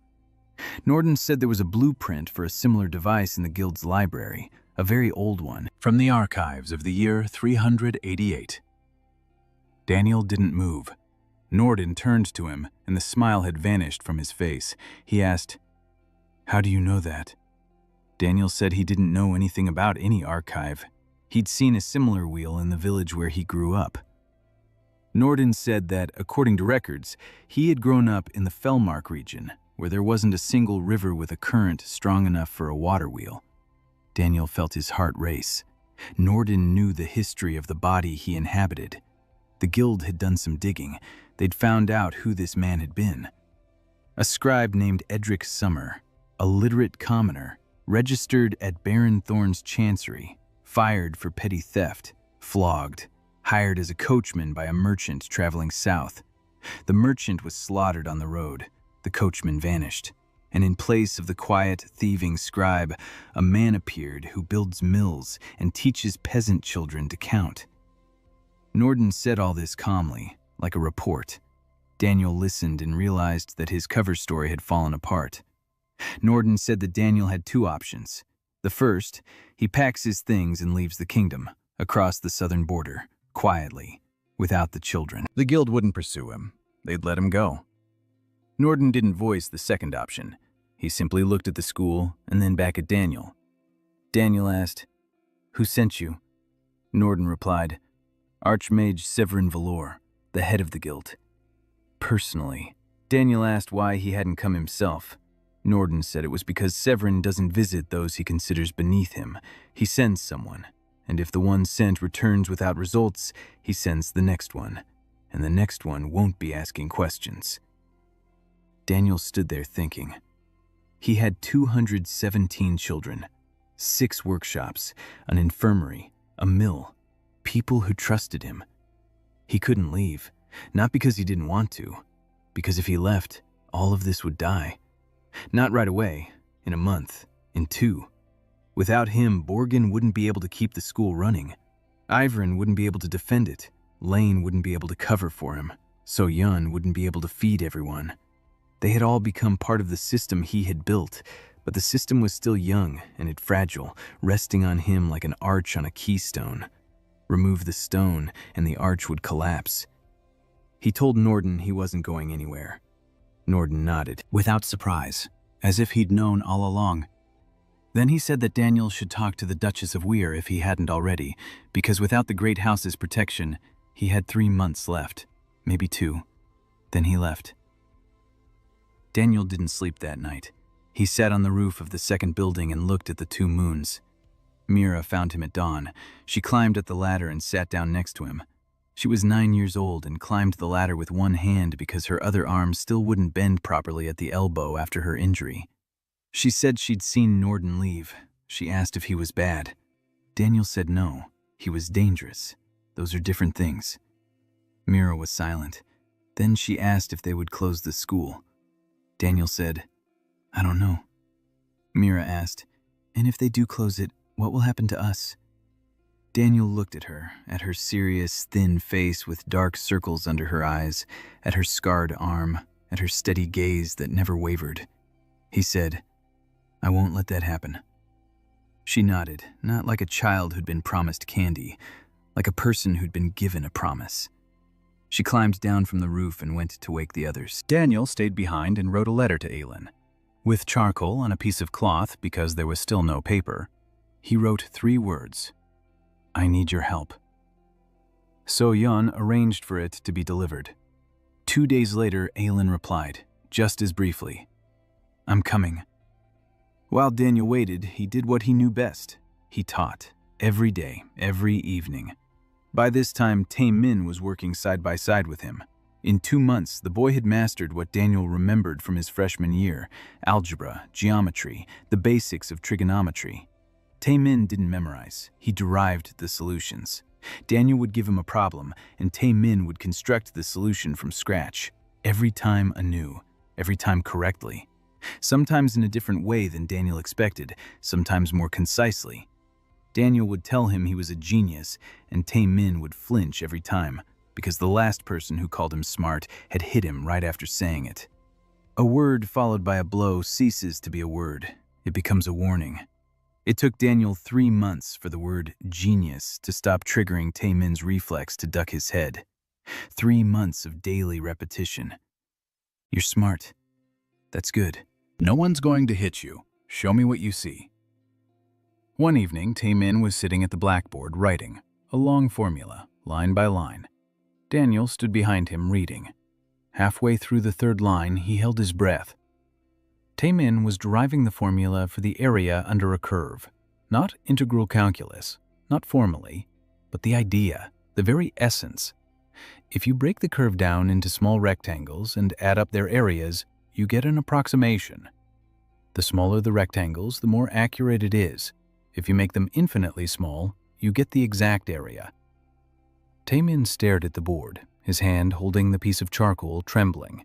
Norden said there was a blueprint for a similar device in the guild's library, a very old one, from the archives of the year 388. Daniel didn't move. Norden turned to him, and the smile had vanished from his face. He asked, "How do you know that?" Daniel said he didn't know anything about any archive. He'd seen a similar wheel in the village where he grew up. Norden said that, according to records, he had grown up in the Fellmark region, where there wasn't a single river with a current strong enough for a water wheel. Daniel felt his heart race. Norden knew the history of the body he inhabited. The guild had done some digging. They'd found out who this man had been. A scribe named Edric Summer, a literate commoner, registered at Baron Thorne's chancery, fired for petty theft, flogged, hired as a coachman by a merchant traveling south. The merchant was slaughtered on the road. The coachman vanished. And in place of the quiet, thieving scribe, a man appeared who builds mills and teaches peasant children to count. Norden said all this calmly, like a report. Daniel listened and realized that his cover story had fallen apart. Norden said that Daniel had two options. The first, he packs his things and leaves the kingdom, across the southern border, quietly, without the children. The guild wouldn't pursue him. They'd let him go. Norden didn't voice the second option. He simply looked at the school and then back at Daniel. Daniel asked, "Who sent you?" Norden replied, "Archmage Severin Valor, the head of the guild." Personally, Daniel asked why he hadn't come himself. Norden said it was because Severin doesn't visit those he considers beneath him. He sends someone, and if the one sent returns without results, he sends the next one, and the next one won't be asking questions. Daniel stood there thinking. He had 217 children, 6 workshops, an infirmary, a mill, people who trusted him. He couldn't leave, not because he didn't want to, because if he left, all of this would die. Not right away, in a month, in 2. Without him, Borgen wouldn't be able to keep the school running. Ivrin wouldn't be able to defend it. Lane wouldn't be able to cover for him. So Yun wouldn't be able to feed everyone. They had all become part of the system he had built, but the system was still young and it fragile, resting on him like an arch on a keystone. Remove the stone and the arch would collapse. He told Norden he wasn't going anywhere. Norden nodded, without surprise, as if he'd known all along. Then he said that Daniel should talk to the Duchess of Weir if he hadn't already, because without the Great House's protection, he had 3 months left, maybe 2. Then he left. Daniel didn't sleep that night. He sat on the roof of the second building and looked at the 2 moons. Mira found him at dawn. She climbed up the ladder and sat down next to him. She was 9 years old and climbed the ladder with one hand because her other arm still wouldn't bend properly at the elbow after her injury. She said she'd seen Norden leave. She asked if he was bad. Daniel said no, he was dangerous. Those are different things. Mira was silent. Then she asked if they would close the school. Daniel said, "I don't know." Mira asked, "And if they do close it, what will happen to us?" Daniel looked at her serious, thin face with dark circles under her eyes, at her scarred arm, at her steady gaze that never wavered. He said, "I won't let that happen." She nodded, not like a child who'd been promised candy, like a person who'd been given a promise. She climbed down from the roof and went to wake the others. Daniel stayed behind and wrote a letter to Aelin. With charcoal on a piece of cloth because there was still no paper, he wrote 3 words. "I need your help." So Yun arranged for it to be delivered. 2 days later, Aelin replied, just as briefly, "I'm coming." While Daniel waited, he did what he knew best. He taught, every day, every evening. By this time, Tame Min was working side by side with him. In 2 months, the boy had mastered what Daniel remembered from his freshman year: algebra, geometry, the basics of trigonometry. Tame Min didn't memorize, he derived the solutions. Daniel would give him a problem, and Tame Min would construct the solution from scratch, every time anew, every time correctly. Sometimes in a different way than Daniel expected, sometimes more concisely. Daniel would tell him he was a genius, and Tame Min would flinch every time, because the last person who called him smart had hit him right after saying it. A word followed by a blow ceases to be a word. It becomes a warning. It took Daniel 3 months for the word genius to stop triggering Tame Min's reflex to duck his head. 3 months of daily repetition. "You're smart. That's good." "No one's going to hit you. Show me what you see." One evening, Tae-min was sitting at the blackboard writing, a long formula, line by line. Daniel stood behind him reading. Halfway through the third line, he held his breath. Tae-min was deriving the formula for the area under a curve. Not integral calculus, not formally, but the idea, the very essence. If you break the curve down into small rectangles and add up their areas, you get an approximation. The smaller the rectangles, the more accurate it is. If you make them infinitely small, you get the exact area. Tae-min stared at the board, his hand holding the piece of charcoal trembling.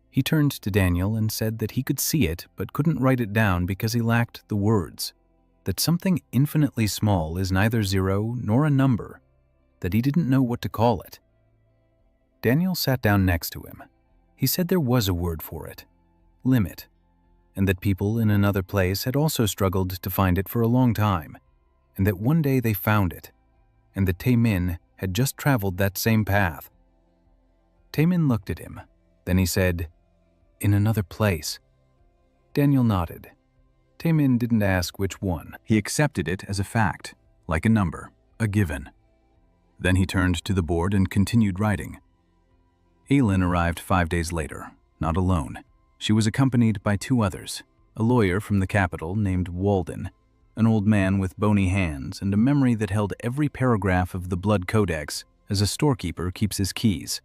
He turned to Daniel and said that he could see it but couldn't write it down because he lacked the words. That something infinitely small is neither zero nor a number. That he didn't know what to call it. Daniel sat down next to him. He said there was a word for it. Limit. And that people in another place had also struggled to find it for a long time, and that one day they found it, and that Tae-min had just traveled that same path. Tae-min looked at him. Then he said, "In another place." Daniel nodded. Tae-min didn't ask which one. He accepted it as a fact, like a number, a given. Then he turned to the board and continued writing. Aylin arrived 5 days later, not alone. She was accompanied by 2 others, a lawyer from the capital named Walden, an old man with bony hands and a memory that held every paragraph of the Blood Codex as a storekeeper keeps his keys,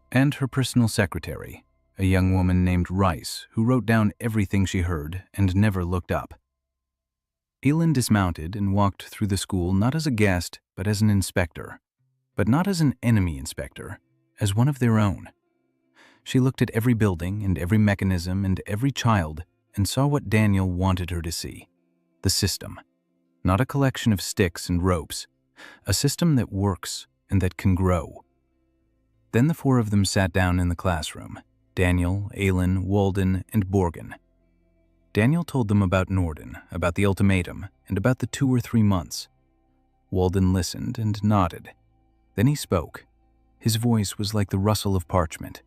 and her personal secretary, a young woman named Rice, who wrote down everything she heard and never looked up. Aylin dismounted and walked through the school not as a guest, but as an inspector, but not as an enemy inspector, as one of their own. She looked at every building and every mechanism and every child and saw what Daniel wanted her to see. The system. Not a collection of sticks and ropes. A system that works and that can grow. Then the 4 of them sat down in the classroom. Daniel, Aylin, Walden, and Borgen. Daniel told them about Norden, about the ultimatum, and about the 2 or 3 months. Walden listened and nodded. Then he spoke. His voice was like the rustle of parchment.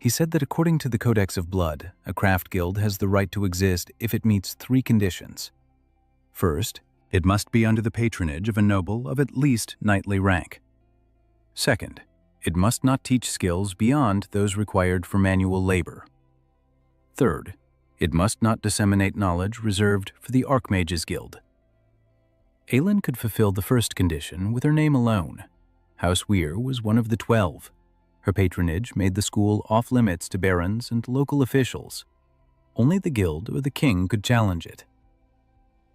He said that according to the Codex of Blood, a craft guild has the right to exist if it meets 3 conditions. First, it must be under the patronage of a noble of at least knightly rank. Second, it must not teach skills beyond those required for manual labor. Third, it must not disseminate knowledge reserved for the Archmages Guild. Aylin could fulfill the first condition with her name alone. House Weir was one of the 12. Her patronage made the school off-limits to barons and local officials. Only the guild or the king could challenge it.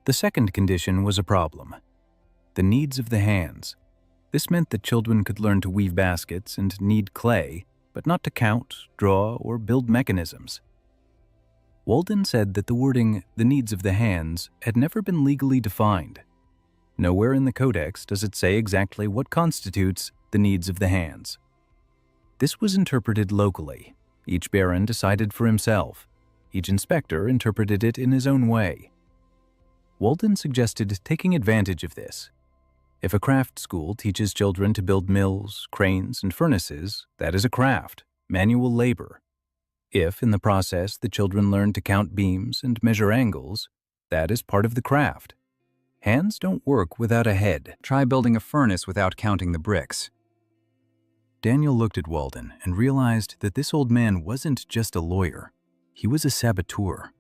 The second condition was a problem. The needs of the hands. This meant that children could learn to weave baskets and knead clay, but not to count, draw, or build mechanisms. Walden said that the wording, "the needs of the hands," had never been legally defined. Nowhere in the Codex does it say exactly what constitutes the needs of the hands. This was interpreted locally. Each baron decided for himself. Each inspector interpreted it in his own way. Walden suggested taking advantage of this. If a craft school teaches children to build mills, cranes, and furnaces, that is a craft, manual labor. If, in the process, the children learn to count beams and measure angles, that is part of the craft. Hands don't work without a head. Try building a furnace without counting the bricks. Daniel looked at Walden and realized that this old man wasn't just a lawyer. He was a saboteur.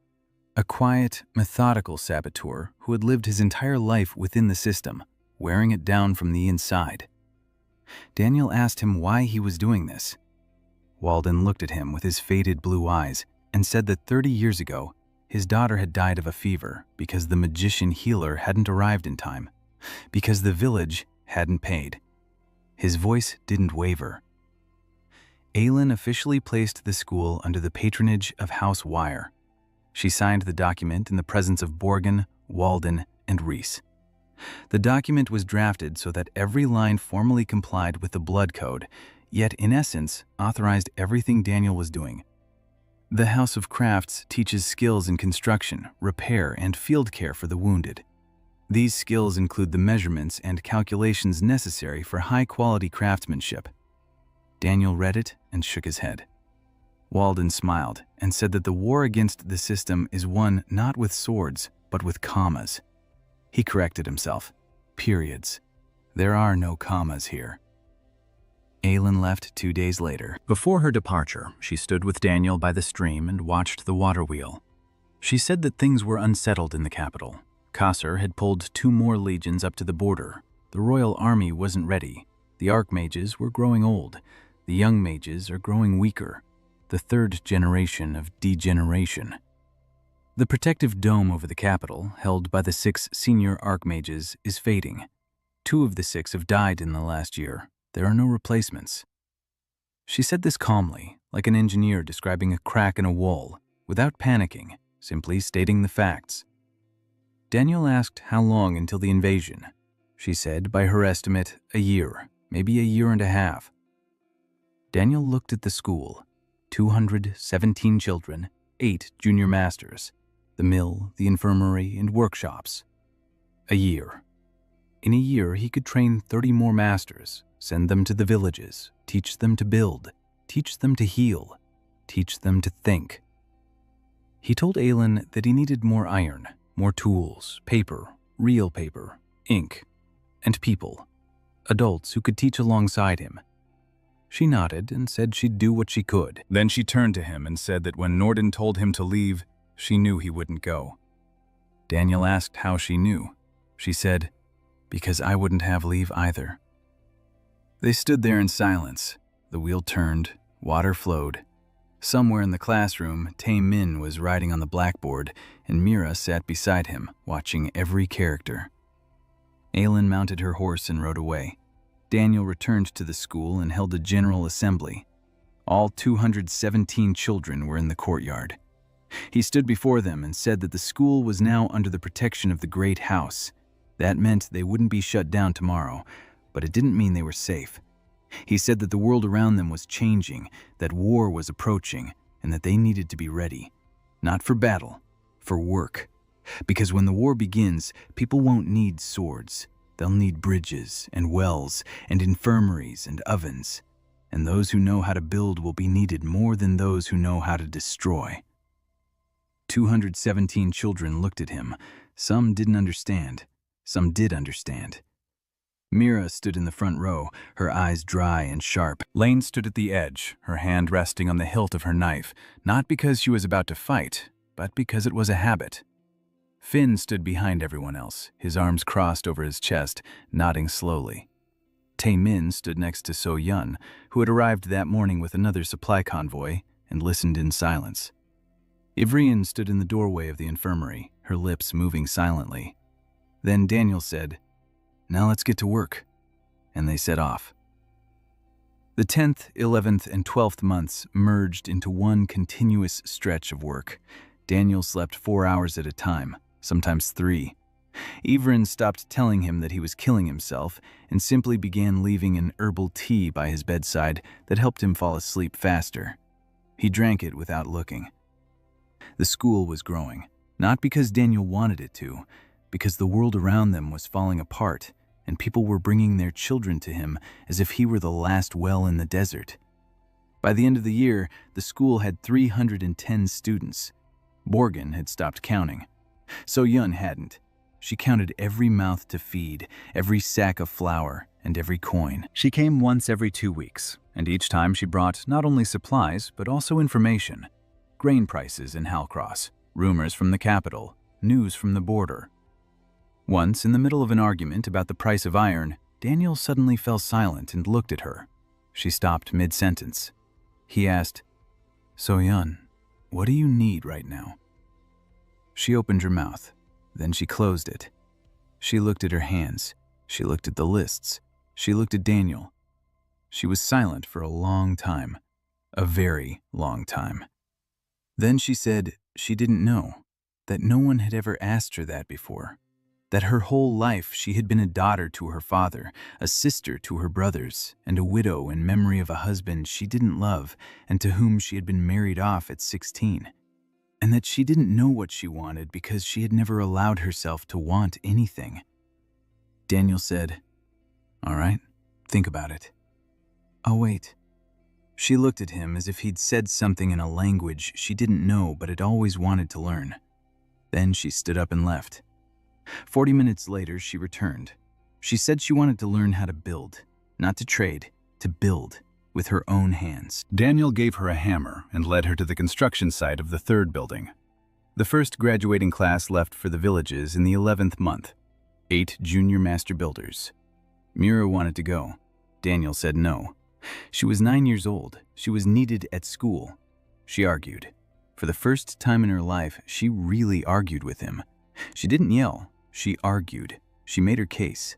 A quiet, methodical saboteur who had lived his entire life within the system, wearing it down from the inside. Daniel asked him why he was doing this. Walden looked at him with his faded blue eyes and said that 30 years ago, his daughter had died of a fever because the magician healer hadn't arrived in time, because the village hadn't paid. His voice didn't waver. Aylin officially placed the school under the patronage of House Weir. She signed the document in the presence of Borgen, Walden, and Reese. The document was drafted so that every line formally complied with the Blood Code, yet in essence authorized everything Daniel was doing. The House of Crafts teaches skills in construction, repair, and field care for the wounded. These skills include the measurements and calculations necessary for high-quality craftsmanship. Daniel read it and shook his head. Walden smiled and said that the war against the system is won not with swords, but with commas. He corrected himself. Periods. There are no commas here. Aylin left 2 days later. Before her departure, she stood with Daniel by the stream and watched the water wheel. She said that things were unsettled in the capital. Qasr had pulled 2 more legions up to the border. The royal army wasn't ready. The archmages were growing old. The young mages are growing weaker. The 3rd generation of degeneration. The protective dome over the capital, held by the 6 senior archmages, is fading. 2 of the 6 have died in the last year. There are no replacements. She said this calmly, like an engineer describing a crack in a wall, without panicking, simply stating the facts. Daniel asked how long until the invasion. She said, by her estimate, a year, maybe a year and a half. Daniel looked at the school. 217 children, 8 junior masters, the mill, the infirmary, and workshops. A year. In a year, he could train 30 more masters, send them to the villages, teach them to build, teach them to heal, teach them to think. He told Aylin that he needed more iron, more tools, paper, real paper, ink, and people, adults who could teach alongside him. She nodded and said she'd do what she could. Then she turned to him and said that when Norden told him to leave, she knew he wouldn't go. Daniel asked how she knew. She said, because I wouldn't have leave either. They stood there in silence. The wheel turned, water flowed. Somewhere in the classroom, Tae-min was writing on the blackboard, and Mira sat beside him, watching every character. Aylin mounted her horse and rode away. Daniel returned to the school and held a general assembly. All 217 children were in the courtyard. He stood before them and said that the school was now under the protection of the Great House. That meant they wouldn't be shut down tomorrow, but it didn't mean they were safe. He said that the world around them was changing, that war was approaching, and that they needed to be ready. Not for battle, for work. Because when the war begins, people won't need swords. They'll need bridges and wells and infirmaries and ovens. And those who know how to build will be needed more than those who know how to destroy. 217 children looked at him. Some didn't understand. Some did understand. Mira stood in the front row, her eyes dry and sharp. Lane stood at the edge, her hand resting on the hilt of her knife, not because she was about to fight, but because it was a habit. Finn stood behind everyone else, his arms crossed over his chest, nodding slowly. Tae-min stood next to So-yun, who had arrived that morning with another supply convoy, and listened in silence. Ivrian stood in the doorway of the infirmary, her lips moving silently. Then Daniel said, "Now let's get to work," and they set off. The 10th, 11th, and 12th months merged into one continuous stretch of work. Daniel slept 4 hours at a time, sometimes 3. Ivrin stopped telling him that he was killing himself and simply began leaving an herbal tea by his bedside that helped him fall asleep faster. He drank it without looking. The school was growing, not because Daniel wanted it to, because the world around them was falling apart and people were bringing their children to him as if he were the last well in the desert. By the end of the year, the school had 310 students. Borgen had stopped counting. So-yun hadn't. She counted every mouth to feed, every sack of flour, and every coin. She came once every 2 weeks, and each time she brought not only supplies, but also information. Grain prices in Halcross, rumors from the capital, news from the border. Once, in the middle of an argument about the price of iron, Daniel suddenly fell silent and looked at her. She stopped mid-sentence. He asked, "So-yun, what do you need right now?" She opened her mouth. Then she closed it. She looked at her hands. She looked at the lists. She looked at Daniel. She was silent for a long time. A very long time. Then she said she didn't know, that no one had ever asked her that before, that her whole life she had been a daughter to her father, a sister to her brothers, and a widow in memory of a husband she didn't love and to whom she had been married off at 16. And that she didn't know what she wanted because she had never allowed herself to want anything. Daniel said, "All right, think about it." "I'll wait." She looked at him as if he'd said something in a language she didn't know but had always wanted to learn. Then she stood up and left. 40 minutes later, she returned. She said she wanted to learn how to build, not to trade, to build with her own hands. Daniel gave her a hammer and led her to the construction site of the third building. The first graduating class left for the villages in the 11th month. 8 junior master builders. Mira wanted to go. Daniel said no. She was 9 years old. She was needed at school. She argued. For the first time in her life, she really argued with him. She didn't yell. She argued. She made her case.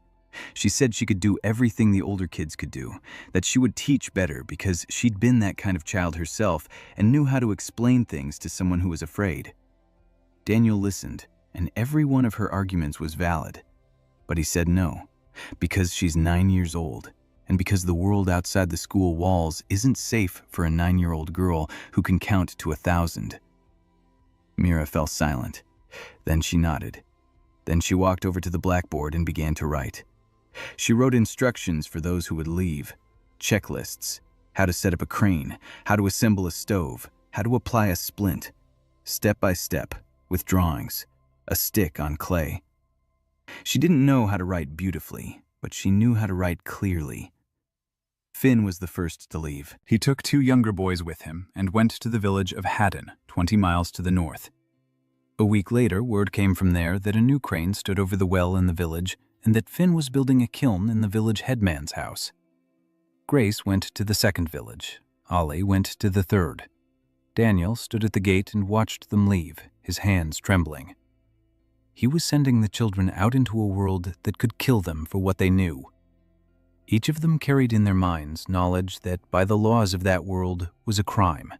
She said she could do everything the older kids could do, that she would teach better because she'd been that kind of child herself and knew how to explain things to someone who was afraid. Daniel listened, and every one of her arguments was valid. But he said no, because she's 9 years old, and because the world outside the school walls isn't safe for a 9-year-old girl who can count to 1,000. Mira fell silent. Then she nodded. Then she walked over to the blackboard and began to write. She wrote instructions for those who would leave, checklists, how to set up a crane, how to assemble a stove, how to apply a splint, step by step, with drawings, a stick on clay. She didn't know how to write beautifully, but she knew how to write clearly. Finn was the first to leave. He took 2 younger boys with him and went to the village of Haddon, 20 miles to the north. A week later, word came from there that a new crane stood over the well in the village and that Finn was building a kiln in the village headman's house. Grace went to the second village. Ollie went to the third. Daniel stood at the gate and watched them leave, his hands trembling. He was sending the children out into a world that could kill them for what they knew. Each of them carried in their minds knowledge that by the laws of that world was a crime.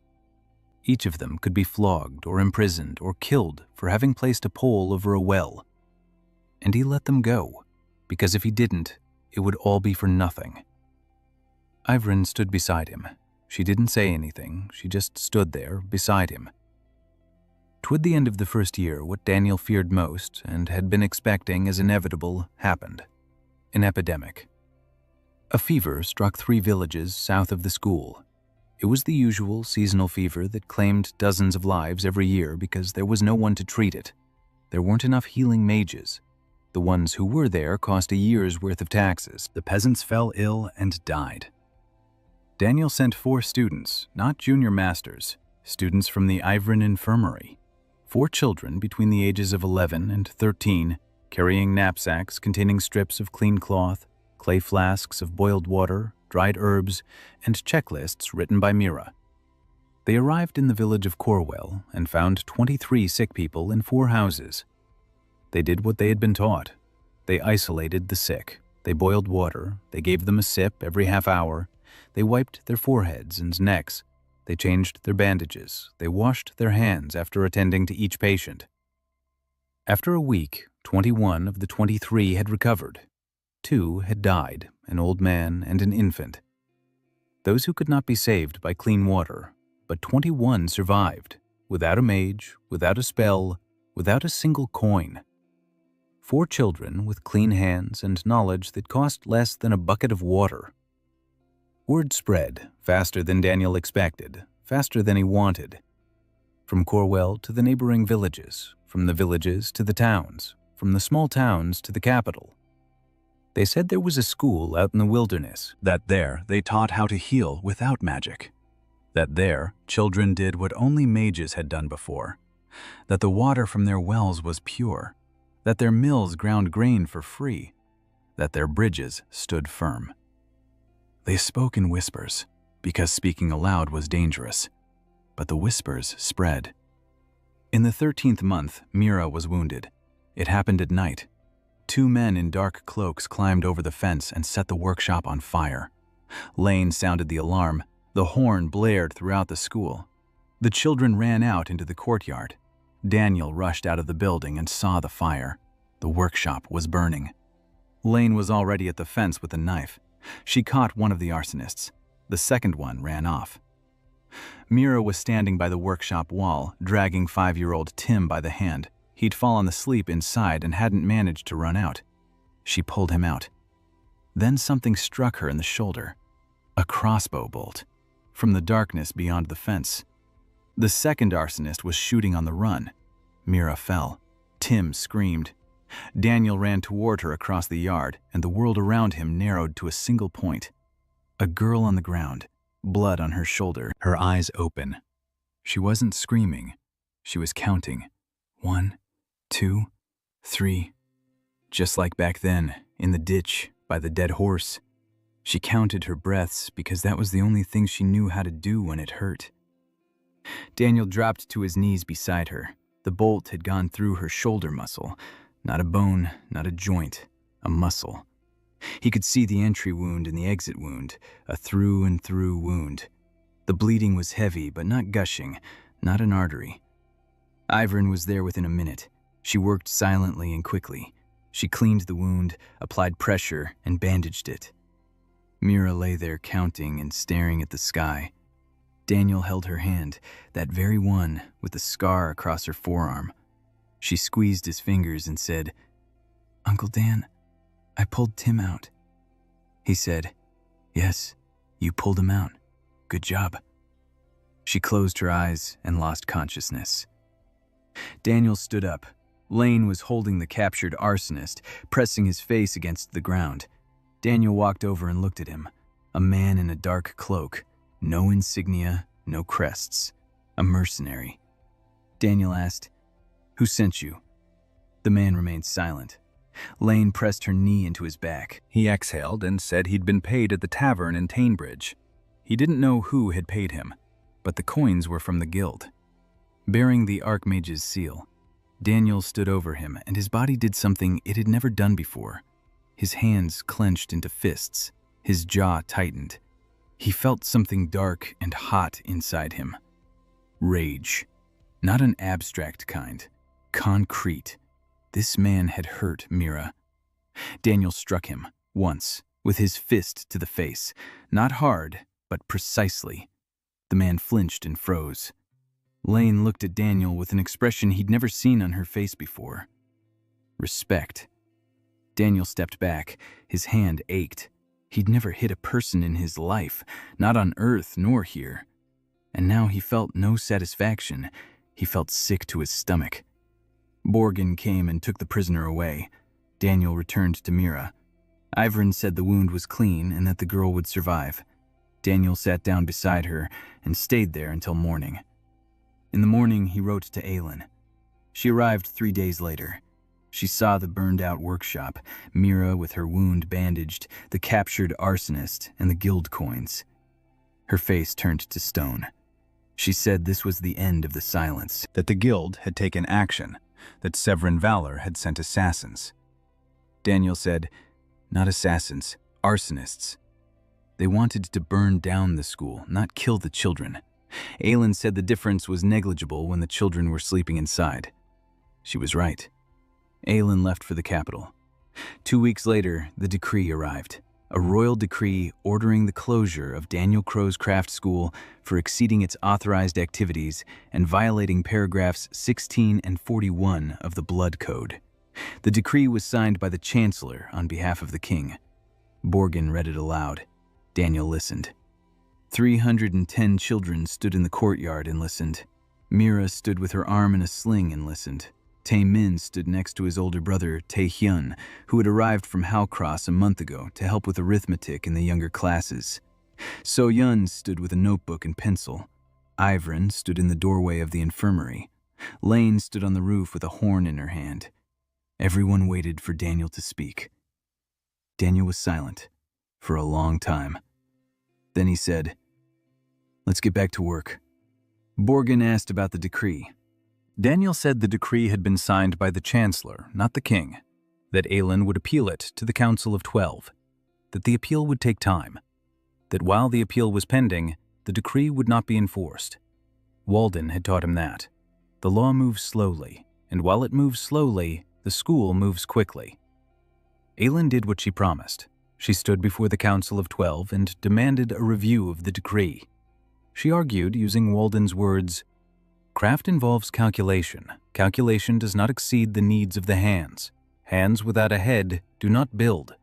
Each of them could be flogged or imprisoned or killed for having placed a pole over a well. And he let them go, because if he didn't, it would all be for nothing. Ivrin stood beside him. She didn't say anything, she just stood there beside him. Toward the end of the first year, what Daniel feared most and had been expecting as inevitable happened. An epidemic. A fever struck 3 villages south of the school. It was the usual seasonal fever that claimed dozens of lives every year because there was no one to treat it. There weren't enough healing mages. The ones who were there cost a year's worth of taxes. The peasants fell ill and died. Daniel sent 4 students, not junior masters, students from the Ivrin Infirmary. 4 children between the ages of 11 and 13, carrying knapsacks containing strips of clean cloth, clay flasks of boiled water, dried herbs, and checklists written by Mira. They arrived in the village of Corwell and found 23 sick people in 4 houses. They did what they had been taught. They isolated the sick. They boiled water. They gave them a sip every half hour. They wiped their foreheads and necks. They changed their bandages. They washed their hands after attending to each patient. After a week, 21 of the 23 had recovered. 2 had died, an old man and an infant. Those who could not be saved by clean water, but 21 survived, without a mage, without a spell, without a single coin. 4 children with clean hands and knowledge that cost less than a bucket of water. Word spread, faster than Daniel expected, faster than he wanted. From Corwell to the neighboring villages, from the villages to the towns, from the small towns to the capital. They said there was a school out in the wilderness, that there they taught how to heal without magic, that there children did what only mages had done before, that the water from their wells was pure, that their mills ground grain for free, that their bridges stood firm. They spoke in whispers, because speaking aloud was dangerous, but the whispers spread. In the 13th month, Mira was wounded. It happened at night. 2 men in dark cloaks climbed over the fence and set the workshop on fire. Lane sounded the alarm. The horn blared throughout the school. The children ran out into the courtyard. Daniel rushed out of the building and saw the fire. The workshop was burning. Lane was already at the fence with a knife. She caught one of the arsonists. The second one ran off. Mira was standing by the workshop wall, dragging 5-year-old Tim by the hand. He'd fallen asleep inside and hadn't managed to run out. She pulled him out. Then something struck her in the shoulder. A crossbow bolt. From the darkness beyond the fence. The second arsonist was shooting on the run. Mira fell. Tim screamed. Daniel ran toward her across the yard, and the world around him narrowed to a single point. A girl on the ground, blood on her shoulder, her eyes open. She wasn't screaming. She was counting. 1, 2, 3. Just like back then, in the ditch, by the dead horse. She counted her breaths because that was the only thing she knew how to do when it hurt. Daniel dropped to his knees beside her. The bolt had gone through her shoulder muscle. Not a bone, not a joint, a muscle. He could see the entry wound and the exit wound, a through and through wound. The bleeding was heavy, but not gushing, not an artery. Ivern was there within a minute. She worked silently and quickly. She cleaned the wound, applied pressure, and bandaged it. Mira lay there counting and staring at the sky. Daniel held her hand, that very one with the scar across her forearm. She squeezed his fingers and said, "Uncle Dan, I pulled Tim out." He said, "Yes, you pulled him out. Good job." She closed her eyes and lost consciousness. Daniel stood up. Lane was holding the captured arsonist, pressing his face against the ground. Daniel walked over and looked at him. A man in a dark cloak. No insignia, no crests. A mercenary. Daniel asked, "Who sent you?" The man remained silent. Lane pressed her knee into his back. He exhaled and said he'd been paid at the tavern in Tainbridge. He didn't know who had paid him, but the coins were from the guild. Bearing the Archmage's seal, Daniel stood over him, and his body did something it had never done before. His hands clenched into fists. His jaw tightened. He felt something dark and hot inside him. Rage. Not an abstract kind. Concrete. This man had hurt Mira. Daniel struck him, once, with his fist to the face. Not hard, but precisely. The man flinched and froze. Lane looked at Daniel with an expression he'd never seen on her face before. Respect. Daniel stepped back. His hand ached. He'd never hit a person in his life, not on Earth nor here. And now he felt no satisfaction. He felt sick to his stomach. Borgin came and took the prisoner away. Daniel returned to Mira. Ivern said the wound was clean and that the girl would survive. Daniel sat down beside her and stayed there until morning. In the morning, he wrote to Aylin. She arrived 3 days later. She saw the burned-out workshop, Mira with her wound bandaged, the captured arsonist, and the guild coins. Her face turned to stone. She said this was the end of the silence, that the guild had taken action, that Severin Valor had sent assassins. Daniel said, "Not assassins, arsonists. They wanted to burn down the school, not kill the children." Aylin said the difference was negligible when the children were sleeping inside. She was right. Aylin left for the capital. 2 weeks later, the decree arrived. A royal decree ordering the closure of Daniel Crow's craft school for exceeding its authorized activities and violating paragraphs 16 and 41 of the Blood Code. The decree was signed by the Chancellor on behalf of the king. Borgin read it aloud. Daniel listened. 310 children stood in the courtyard and listened. Mira stood with her arm in a sling and listened. Tae Min stood next to his older brother, Tae Hyun, who had arrived from Halcross a month ago to help with arithmetic in the younger classes. So Yun stood with a notebook and pencil. Ivrin stood in the doorway of the infirmary. Lane stood on the roof with a horn in her hand. Everyone waited for Daniel to speak. Daniel was silent for a long time. Then he said, "Let's get back to work." Borgin asked about the decree. Daniel said the decree had been signed by the Chancellor, not the King, that Aylin would appeal it to the Council of 12, that the appeal would take time, that while the appeal was pending, the decree would not be enforced. Walden had taught him that. The law moves slowly, and while it moves slowly, the school moves quickly. Aylin did what she promised. She stood before the Council of 12 and demanded a review of the decree. She argued, using Walden's words, "Craft involves calculation. Calculation does not exceed the needs of the hands. Hands without a head do not build."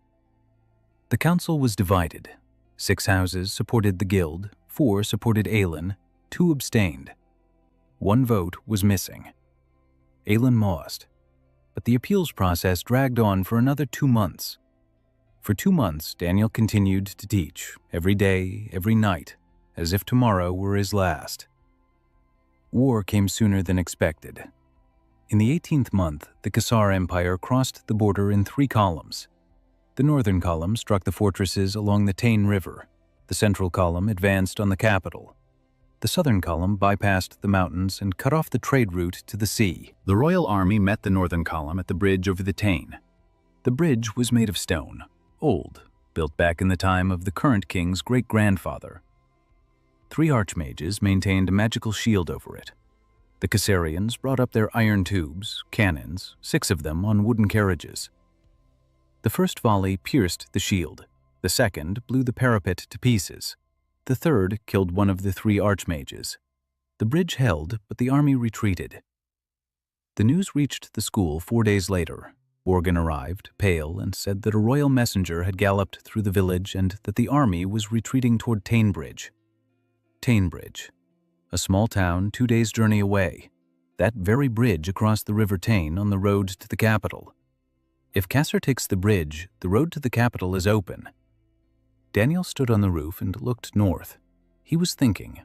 The council was divided. 6 houses supported the guild, 4 supported Aylin, 2 abstained. 1 vote was missing. Aylin paused. but the appeals process dragged on for another 2 months. For 2 months, Daniel continued to teach, every day, every night, as if tomorrow were his last. War came sooner than expected. In the 18th month, the Khazar Empire crossed the border in 3 columns. The northern column struck the fortresses along the Tain River. The central column advanced on the capital. The southern column bypassed the mountains and cut off the trade route to the sea. The royal army met the northern column at the bridge over the Tain. The bridge was made of stone, old, built back in the time of the current king's great-grandfather. 3 archmages maintained a magical shield over it. The Khazarians brought up their iron tubes, cannons, 6 of them on wooden carriages. The first volley pierced the shield. The second blew the parapet to pieces. The third killed one of the 3 archmages. The bridge held, but the army retreated. The news reached the school 4 days later. Worgen arrived, pale, and said that a royal messenger had galloped through the village and that the army was retreating toward Tainbridge. Tainbridge, a small town 2 days' journey away. That very bridge across the River Tain on the road to the capital. If Kasser takes the bridge, the road to the capital is open. Daniel stood on the roof and looked north. He was thinking,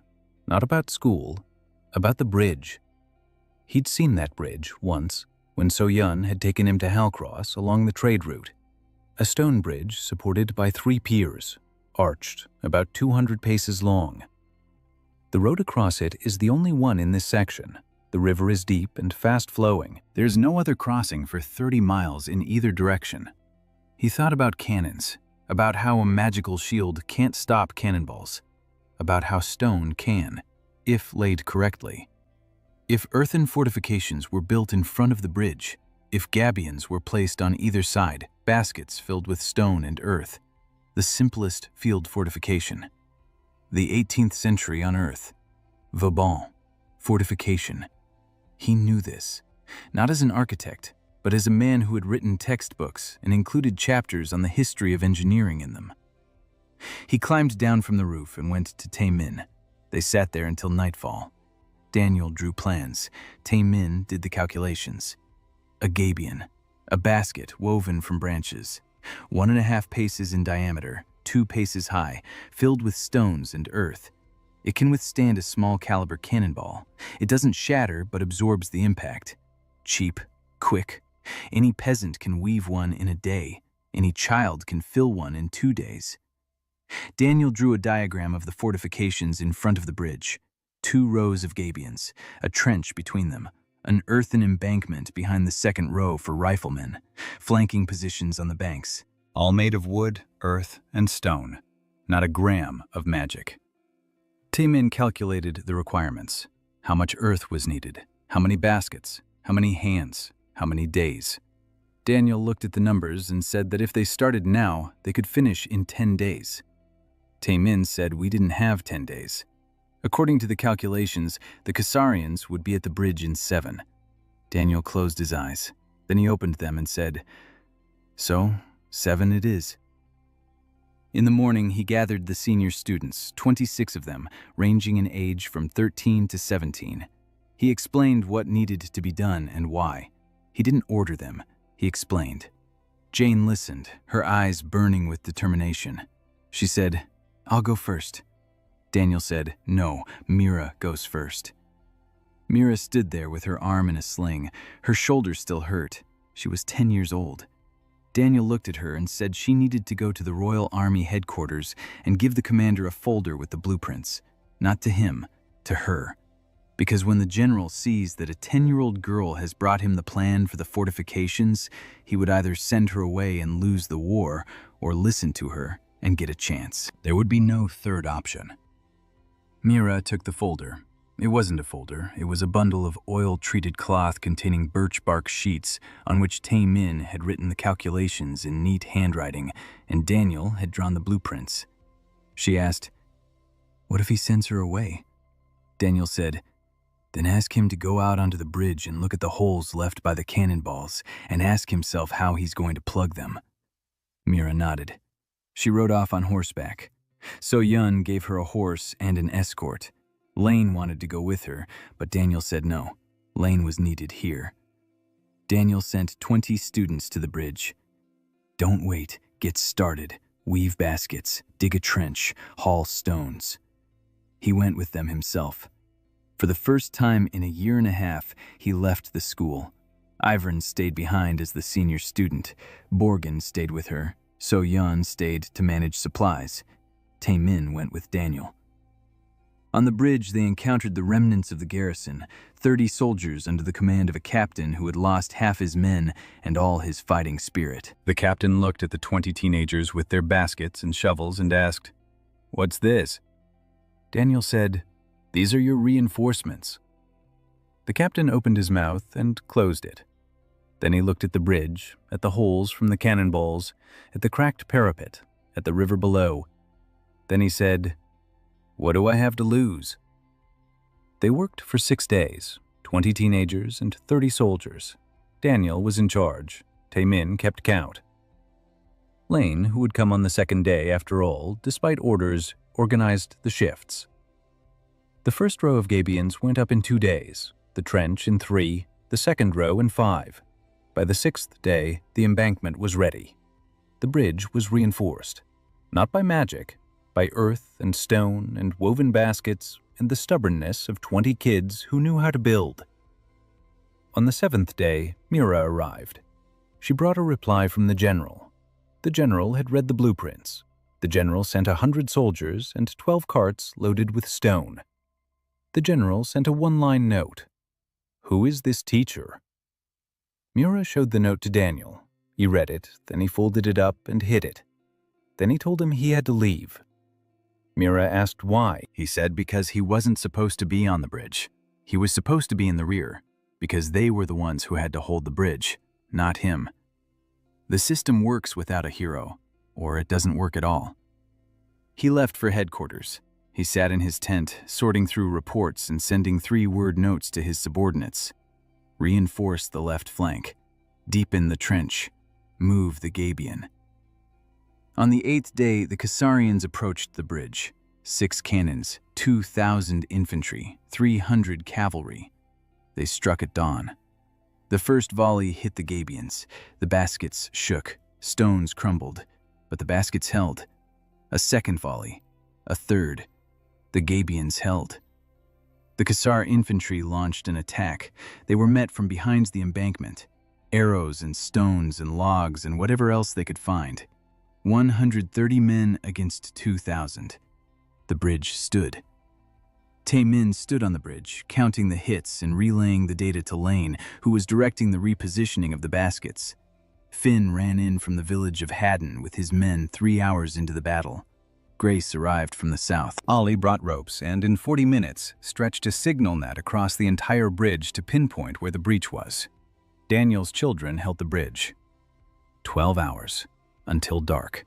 not about school, about the bridge. He'd seen that bridge once, when So-Yun had taken him to Halcross along the trade route. A stone bridge supported by 3 piers, arched, about 200 paces long. The road across it is the only one in this section. The river is deep and fast-flowing. There's no other crossing for 30 miles in either direction. He thought about cannons, about how a magical shield can't stop cannonballs, about how stone can, if laid correctly. If earthen fortifications were built in front of the bridge, if gabions were placed on either side, baskets filled with stone and earth, the simplest field fortification. The 18th century on Earth. Vauban. Fortification. He knew this, not as an architect, but as a man who had written textbooks and included chapters on the history of engineering in them. He climbed down from the roof and went to Taemin. They sat there until nightfall. Daniel drew plans. Taemin did the calculations. A gabion, a basket woven from branches, 1.5 paces in diameter, 2 paces high, filled with stones and earth. It can withstand a small caliber cannonball. It doesn't shatter but absorbs the impact. Cheap, quick. Any peasant can weave one in a day. Any child can fill one in 2 days. Daniel drew a diagram of the fortifications in front of the bridge. 2 rows of gabions, a trench between them, an earthen embankment behind the second row for riflemen, flanking positions on the banks, all made of wood, earth, and stone. Not a gram of magic. Taemin calculated the requirements. How much earth was needed, how many baskets, how many hands, how many days. Daniel looked at the numbers and said that if they started now, they could finish in 10 days. Taemin said we didn't have 10 days. According to the calculations, the Khazarians would be at the bridge in 7. Daniel closed his eyes. Then he opened them and said, "So, 7 it is." In the morning, he gathered the senior students, 26 of them, ranging in age from 13 to 17. He explained what needed to be done and why. He didn't order them, he explained. Jane listened, her eyes burning with determination. She said, "I'll go first." Daniel said, "No, Mira goes first." Mira stood there with her arm in a sling. Her shoulder still hurt. She was 10 years old. Daniel looked at her and said she needed to go to the Royal Army headquarters and give the commander a folder with the blueprints. Not to him, to her. Because when the general sees that a 10-year-old girl has brought him the plan for the fortifications, he would either send her away and lose the war, or listen to her and get a chance. There would be no third option. Mira took the folder. It wasn't a folder, it was a bundle of oil-treated cloth containing birch bark sheets on which Taemin had written the calculations in neat handwriting, and Daniel had drawn the blueprints. She asked, "What if he sends her away?" Daniel said, "Then ask him to go out onto the bridge and look at the holes left by the cannonballs and ask himself how he's going to plug them." Mira nodded. She rode off on horseback. So-Yun gave her a horse and an escort. Lane wanted to go with her, but Daniel said no. Lane was needed here. Daniel sent 20 students to the bridge. Don't wait, get started. Weave baskets, dig a trench, haul stones. He went with them himself. For the first time in a year and a half, he left the school. Ivern stayed behind as the senior student. Borgen stayed with her. So Yun stayed to manage supplies. Taemin went with Daniel. On the bridge, they encountered the remnants of the garrison, 30 soldiers under the command of a captain who had lost half his men and all his fighting spirit. The captain looked at the 20 teenagers with their baskets and shovels and asked, "What's this?" Daniel said, "These are your reinforcements." The captain opened his mouth and closed it. Then he looked at the bridge, at the holes from the cannonballs, at the cracked parapet, at the river below. Then he said, "What do I have to lose?" They worked for 6 days, 20 teenagers and 30 soldiers. Daniel was in charge. Taemin kept count. Lane, who would come on the second day after all, despite orders, organized the shifts. The first row of Gabians went up in 2 days, the trench in 3, the second row in 5. By the 6th day, the embankment was ready. The bridge was reinforced, not by magic, by earth and stone and woven baskets and the stubbornness of 20 kids who knew how to build. On the 7th day, Mira arrived. She brought a reply from the general. The general had read the blueprints. The general sent 100 soldiers and 12 carts loaded with stone. The general sent a one-line note. "Who is this teacher?" Mira showed the note to Daniel. He read it, then he folded it up and hid it. Then he told him he had to leave. Mira asked why. He said because he wasn't supposed to be on the bridge. He was supposed to be in the rear, because they were the ones who had to hold the bridge, not him. The system works without a hero, or it doesn't work at all. He left for headquarters. He sat in his tent, sorting through reports and sending 3-word notes to his subordinates. Reinforce the left flank. Deepen the trench. Move the Gabian. On the 8th day, the Kasarians approached the bridge. 6 cannons, 2,000 infantry, 300 cavalry. They struck at dawn. The first volley hit the Gabians. The baskets shook, stones crumbled, but the baskets held. A second volley, a third. The Gabians held. The Kasar infantry launched an attack. They were met from behind the embankment. Arrows and stones and logs and whatever else they could find. 130 men against 2,000. The bridge stood. Taemin stood on the bridge, counting the hits and relaying the data to Lane, who was directing the repositioning of the baskets. Finn ran in from the village of Haddon with his men 3 hours into the battle. Grace arrived from the south. Ollie brought ropes and, in 40 minutes, stretched a signal net across the entire bridge to pinpoint where the breach was. Daniel's children held the bridge. 12 hours. Until dark.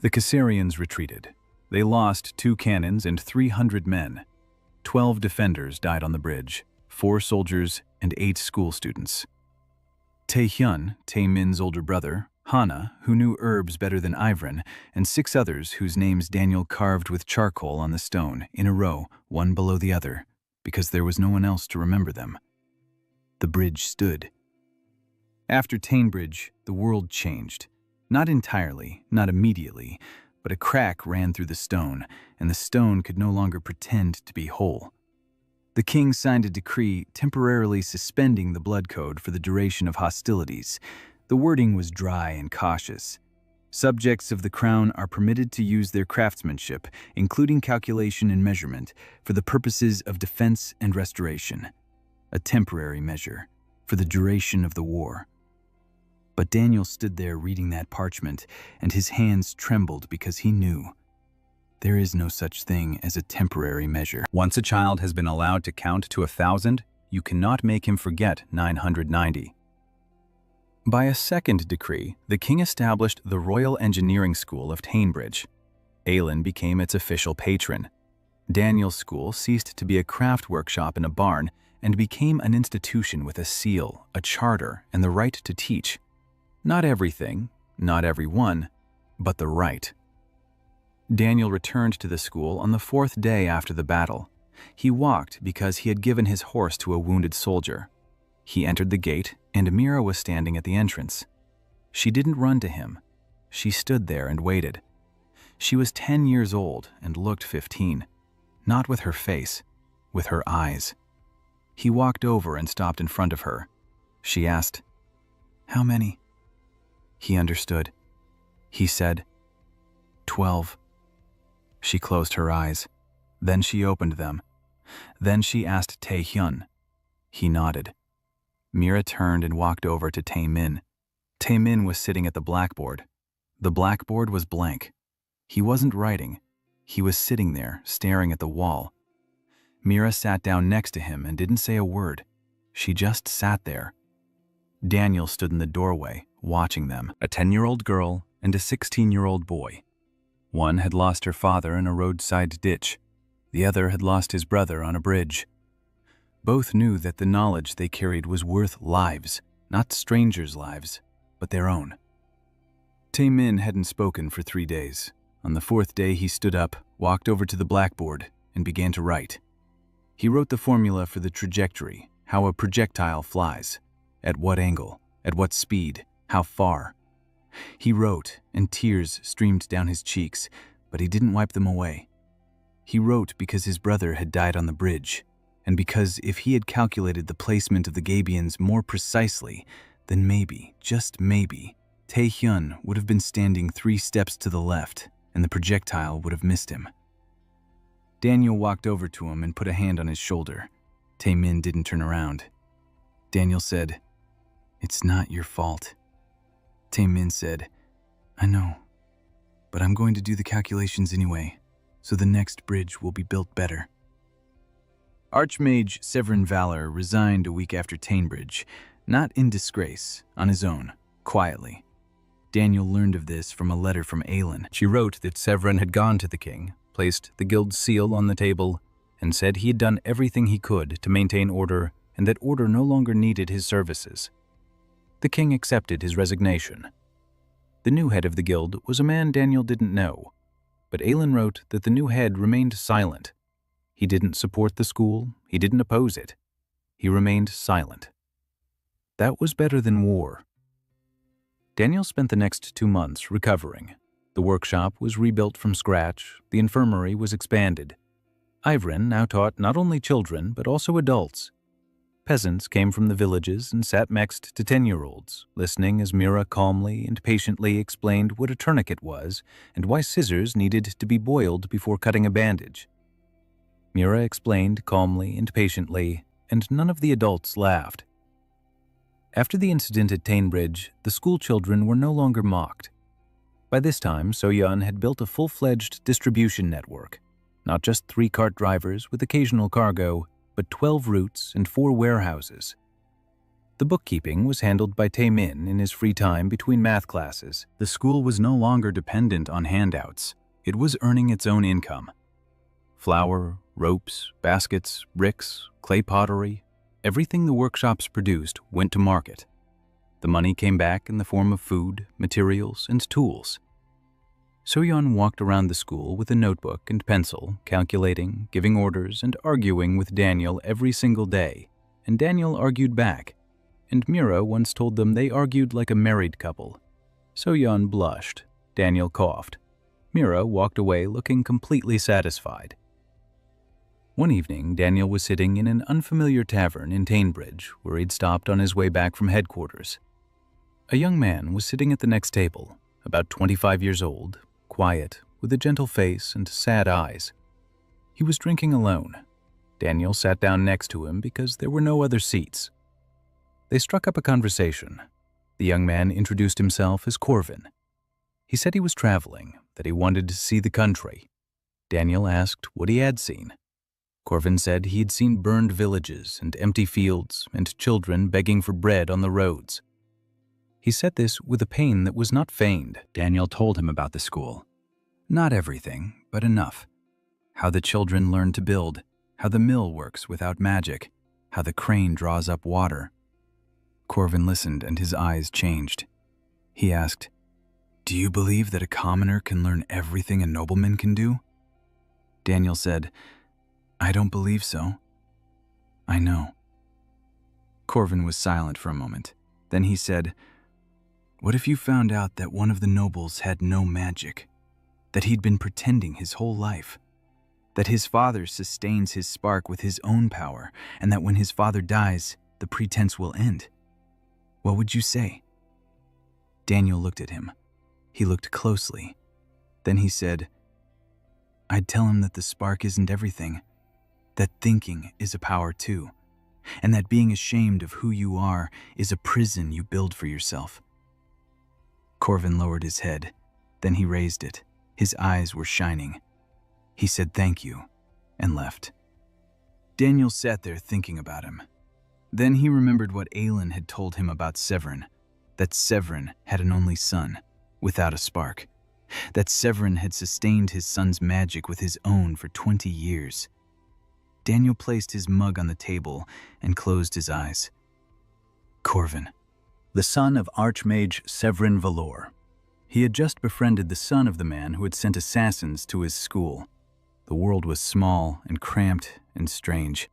The Kasarians retreated. They lost 2 cannons and 300 men. 12 defenders died on the bridge, 4 soldiers and 8 school students. Taehyun, Taemin's older brother, Hana, who knew herbs better than Ivran, and 6 others whose names Daniel carved with charcoal on the stone, in a row, one below the other, because there was no one else to remember them. The bridge stood. After Tainbridge, the world changed. Not entirely, not immediately, but a crack ran through the stone, and the stone could no longer pretend to be whole. The king signed a decree temporarily suspending the blood code for the duration of hostilities. The wording was dry and cautious. Subjects of the crown are permitted to use their craftsmanship, including calculation and measurement, for the purposes of defense and restoration. A temporary measure, for the duration of the war. But Daniel stood there reading that parchment, and his hands trembled because he knew. There is no such thing as a temporary measure. Once a child has been allowed to count to 1,000, you cannot make him forget 990. By a second decree, the king established the Royal Engineering School of Tainbridge. Aelin became its official patron. Daniel's school ceased to be a craft workshop in a barn and became an institution with a seal, a charter, and the right to teach. Not everything, not everyone, but the right. Daniel returned to the school on the 4th day after the battle. He walked because he had given his horse to a wounded soldier. He entered the gate and Mira was standing at the entrance. She didn't run to him. She stood there and waited. She was 10 years old and looked 15. Not with her face, with her eyes. He walked over and stopped in front of her. She asked, "How many?" He understood. He said, 12. She closed her eyes. Then she opened them. Then she asked Tae-hyun. He nodded. Mira turned and walked over to Tae-min. Tae-min was sitting at the blackboard. The blackboard was blank. He wasn't writing. He was sitting there, staring at the wall. Mira sat down next to him and didn't say a word. She just sat there. Daniel stood in the doorway, watching them. A 10-year-old girl and a 16-year-old boy. One had lost her father in a roadside ditch. The other had lost his brother on a bridge. Both knew that the knowledge they carried was worth lives, not strangers' lives, but their own. Tae-min hadn't spoken for 3 days. On the 4th day, he stood up, walked over to the blackboard, and began to write. He wrote the formula for the trajectory, how a projectile flies, at what angle, at what speed, how far. He wrote, and tears streamed down his cheeks, but he didn't wipe them away. He wrote because his brother had died on the bridge, and because if he had calculated the placement of the Gabions more precisely, then maybe, just maybe, Tae-hyun would have been standing 3 steps to the left, and the projectile would have missed him. Daniel walked over to him and put a hand on his shoulder. Tae-min didn't turn around. Daniel said, "It's not your fault." Tae-min said, "I know, but I'm going to do the calculations anyway, so the next bridge will be built better." Archmage Severin Valor resigned a week after Tainbridge, not in disgrace, on his own, quietly. Daniel learned of this from a letter from Aelin. She wrote that Severin had gone to the king, placed the guild's seal on the table, and said he had done everything he could to maintain order and that order no longer needed his services. The king accepted his resignation. The new head of the guild was a man Daniel didn't know, but Aelin wrote that the new head remained silent. He didn't support the school, he didn't oppose it. He remained silent. That was better than war. Daniel spent the next 2 months recovering. The workshop was rebuilt from scratch, the infirmary was expanded. Ivrin now taught not only children, but also adults. Peasants came from the villages and sat next to 10-year-olds, listening as Mira calmly and patiently explained what a tourniquet was and why scissors needed to be boiled before cutting a bandage. Mira explained calmly and patiently, and none of the adults laughed. After the incident at Tainbridge, the school children were no longer mocked. By this time, So-yeon had built a full-fledged distribution network, not just 3 cart drivers with occasional cargo, but 12 routes and 4 warehouses. The bookkeeping was handled by Tae-min in his free time between math classes. The school was no longer dependent on handouts. It was earning its own income. Flour, ropes, baskets, bricks, clay pottery, everything the workshops produced went to market. The money came back in the form of food, materials, and tools. So-yeon walked around the school with a notebook and pencil, calculating, giving orders, and arguing with Daniel every single day, and Daniel argued back. And Mira once told them they argued like a married couple. So-yeon blushed. Daniel coughed. Mira walked away looking completely satisfied. One evening, Daniel was sitting in an unfamiliar tavern in Tainbridge, where he'd stopped on his way back from headquarters. A young man was sitting at the next table, about 25 years old, quiet, with a gentle face and sad eyes. He was drinking alone. Daniel sat down next to him because there were no other seats. They struck up a conversation. The young man introduced himself as Corvin. He said he was traveling, that he wanted to see the country. Daniel asked what he had seen. Corvin said he had seen burned villages and empty fields and children begging for bread on the roads. He said this with a pain that was not feigned. Daniel told him about the school. Not everything, but enough. How the children learn to build, how the mill works without magic, how the crane draws up water. Corvin listened and his eyes changed. He asked, "Do you believe that a commoner can learn everything a nobleman can do?" Daniel said, "I don't believe so." "I know." Corvin was silent for a moment. Then he said, "What if you found out that one of the nobles had no magic? That he'd been pretending his whole life? That his father sustains his spark with his own power, and that when his father dies, the pretense will end? What would you say?" Daniel looked at him. He looked closely. Then he said, "I'd tell him that the spark isn't everything, that thinking is a power too, and that being ashamed of who you are is a prison you build for yourself." Corvin lowered his head. Then he raised it. His eyes were shining. He said thank you and left. Daniel sat there thinking about him. Then he remembered what Aelin had told him about Severin, that Severin had an only son, without a spark, that Severin had sustained his son's magic with his own for 20 years. Daniel placed his mug on the table and closed his eyes. Corvin, the son of Archmage Severin Valor. He had just befriended the son of the man who had sent assassins to his school. The world was small and cramped and strange.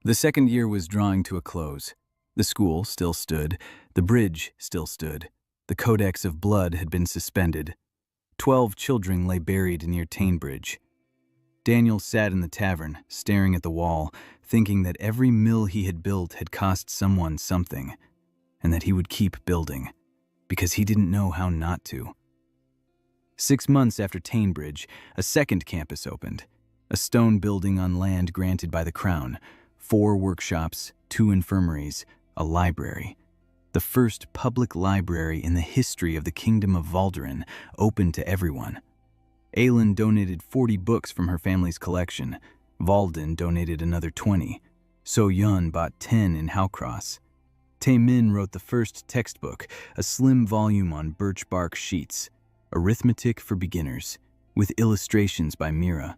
The second year was drawing to a close. The school still stood. The bridge still stood. The Codex of Blood had been suspended. 12 children lay buried near Tainbridge. Daniel sat in the tavern, staring at the wall, thinking that every mill he had built had cost someone something, and that he would keep building, because he didn't know how not to. 6 months after Tainbridge, a second campus opened, a stone building on land granted by the Crown, 4 workshops, 2 infirmaries, a library. The first public library in the history of the Kingdom of Valderin, open to everyone. Aelin donated 40 books from her family's collection. Valden donated another 20. So Yun bought 10 in Howcross. Taemin wrote the first textbook, a slim volume on birch bark sheets, Arithmetic for Beginners, with illustrations by Mira.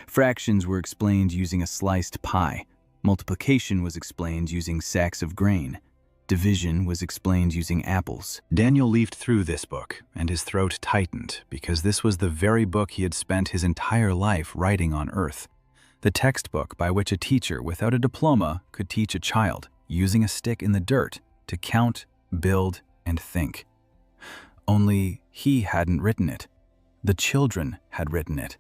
Fractions were explained using a sliced pie. Multiplication was explained using sacks of grain. Division was explained using apples. Daniel leafed through this book, and his throat tightened, because this was the very book he had spent his entire life writing on Earth. The textbook by which a teacher without a diploma could teach a child, using a stick in the dirt, to count, build, and think. Only he hadn't written it. The children had written it.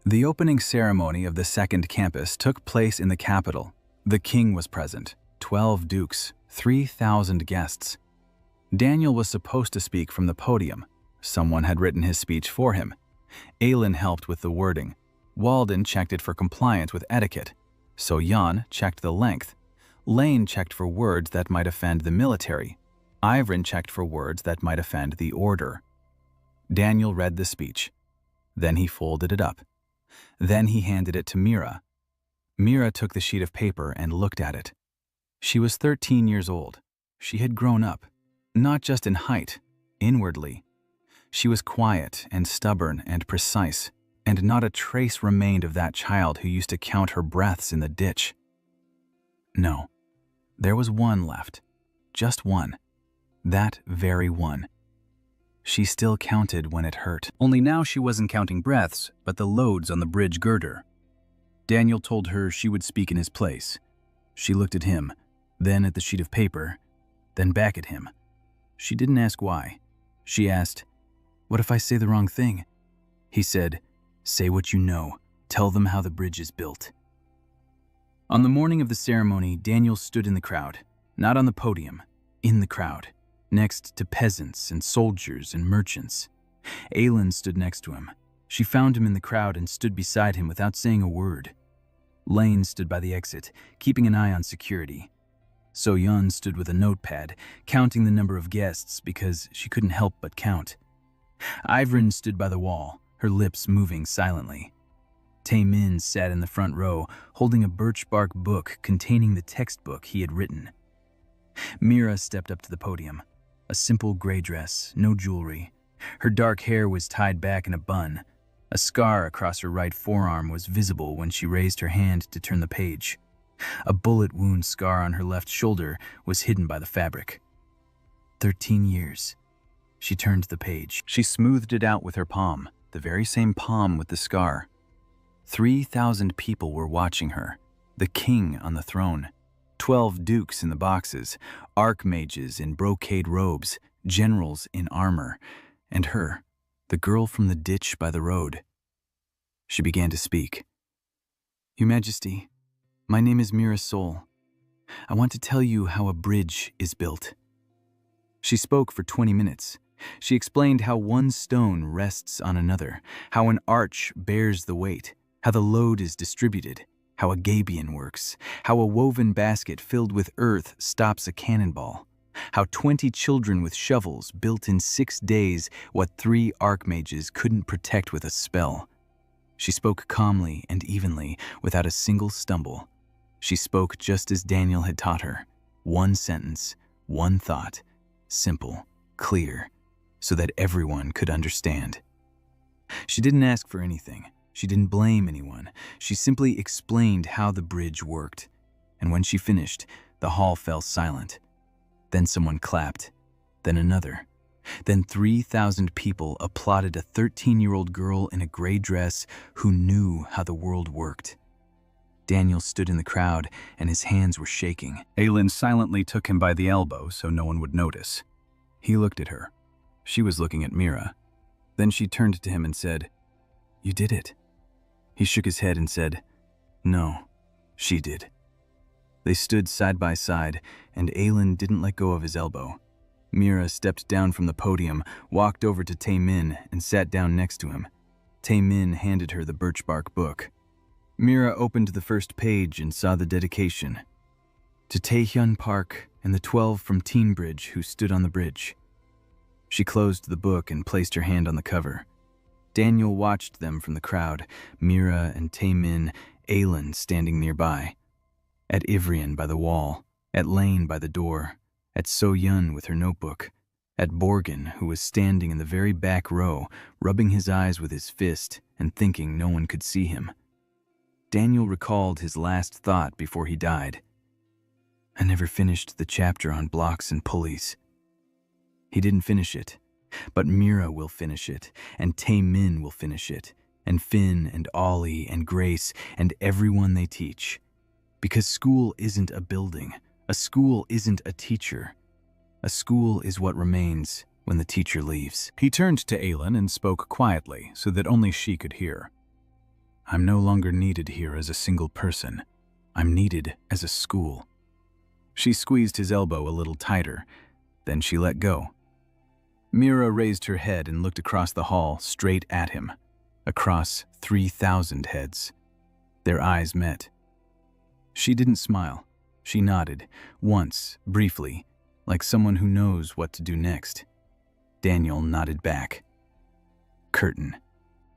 The opening ceremony of the second campus took place in the capital. The king was present, 12 dukes, 3,000 guests. Daniel was supposed to speak from the podium. Someone had written his speech for him. Aelin helped with the wording. Walden checked it for compliance with etiquette. So Jan checked the length. Lane checked for words that might offend the military. Ivrin checked for words that might offend the order. Daniel read the speech. Then he folded it up. Then he handed it to Mira. Mira took the sheet of paper and looked at it. She was 13 years old. She had grown up, not just in height, inwardly. She was quiet and stubborn and precise, and not a trace remained of that child who used to count her breaths in the ditch. No, there was one left, just one, that very one. She still counted when it hurt. Only now she wasn't counting breaths, but the loads on the bridge girder. Daniel told her she would speak in his place. She looked at him, then at the sheet of paper, then back at him. She didn't ask why. She asked, "What if I say the wrong thing?" He said, "Say what you know. Tell them how the bridge is built." On the morning of the ceremony, Daniel stood in the crowd, not on the podium, in the crowd, next to peasants and soldiers and merchants. Aelin stood next to him. She found him in the crowd and stood beside him without saying a word. Lane stood by the exit, keeping an eye on security. So Yun stood with a notepad, counting the number of guests because she couldn't help but count. Ivrin stood by the wall, her lips moving silently. Taemin sat in the front row, holding a birch bark book containing the textbook he had written. Mira stepped up to the podium. A simple gray dress, no jewelry. Her dark hair was tied back in a bun. A scar across her right forearm was visible when she raised her hand to turn the page. A bullet wound scar on her left shoulder was hidden by the fabric. 13 years. She turned the page. She smoothed it out with her palm, the very same palm with the scar. 3,000 people were watching her, the king on the throne. 12 dukes in the boxes, archmages in brocade robes, generals in armor, and her, the girl from the ditch by the road. She began to speak. "Your Majesty, my name is Mira Soul. I want to tell you how a bridge is built." She spoke for 20 minutes. She explained how one stone rests on another, how an arch bears the weight, how the load is distributed, how a gabion works, how a woven basket filled with earth stops a cannonball, how 20 children with shovels built in 6 days what 3 archmages couldn't protect with a spell. She spoke calmly and evenly, without a single stumble. She spoke just as Daniel had taught her. One sentence, one thought, simple, clear, so that everyone could understand. She didn't ask for anything. She didn't blame anyone. She simply explained how the bridge worked. And when she finished, the hall fell silent. Then someone clapped. Then another. Then 3,000 people applauded a 13-year-old girl in a gray dress who knew how the world worked. Daniel stood in the crowd, and his hands were shaking. Aylin silently took him by the elbow so no one would notice. He looked at her. She was looking at Mira. Then she turned to him and said, "You did it." He shook his head and said, "No, she did." They stood side by side, and Aylin didn't let go of his elbow. Mira stepped down from the podium, walked over to Tae-min, and sat down next to him. Tae-min handed her the birchbark book. Mira opened the first page and saw the dedication. "To Taehyun Park and the 12 from Teenbridge who stood on the bridge." She closed the book and placed her hand on the cover. Daniel watched them from the crowd, Mira and Tae-min, Aylin standing nearby. At Ivrian by the wall, at Lane by the door, at So-yun with her notebook, at Borgin, who was standing in the very back row, rubbing his eyes with his fist and thinking no one could see him. Daniel recalled his last thought before he died. "I never finished the chapter on blocks and pulleys." He didn't finish it, but Mira will finish it, and Tae-min will finish it, and Finn and Ollie and Grace and everyone they teach. Because school isn't a building. A school isn't a teacher. A school is what remains when the teacher leaves. He turned to Aylin and spoke quietly so that only she could hear. "I'm no longer needed here as a single person. I'm needed as a school." She squeezed his elbow a little tighter. Then she let go. Mira raised her head and looked across the hall straight at him, across 3,000 heads. Their eyes met. She didn't smile. She nodded, once, briefly, like someone who knows what to do next. Daniel nodded back. Curtain.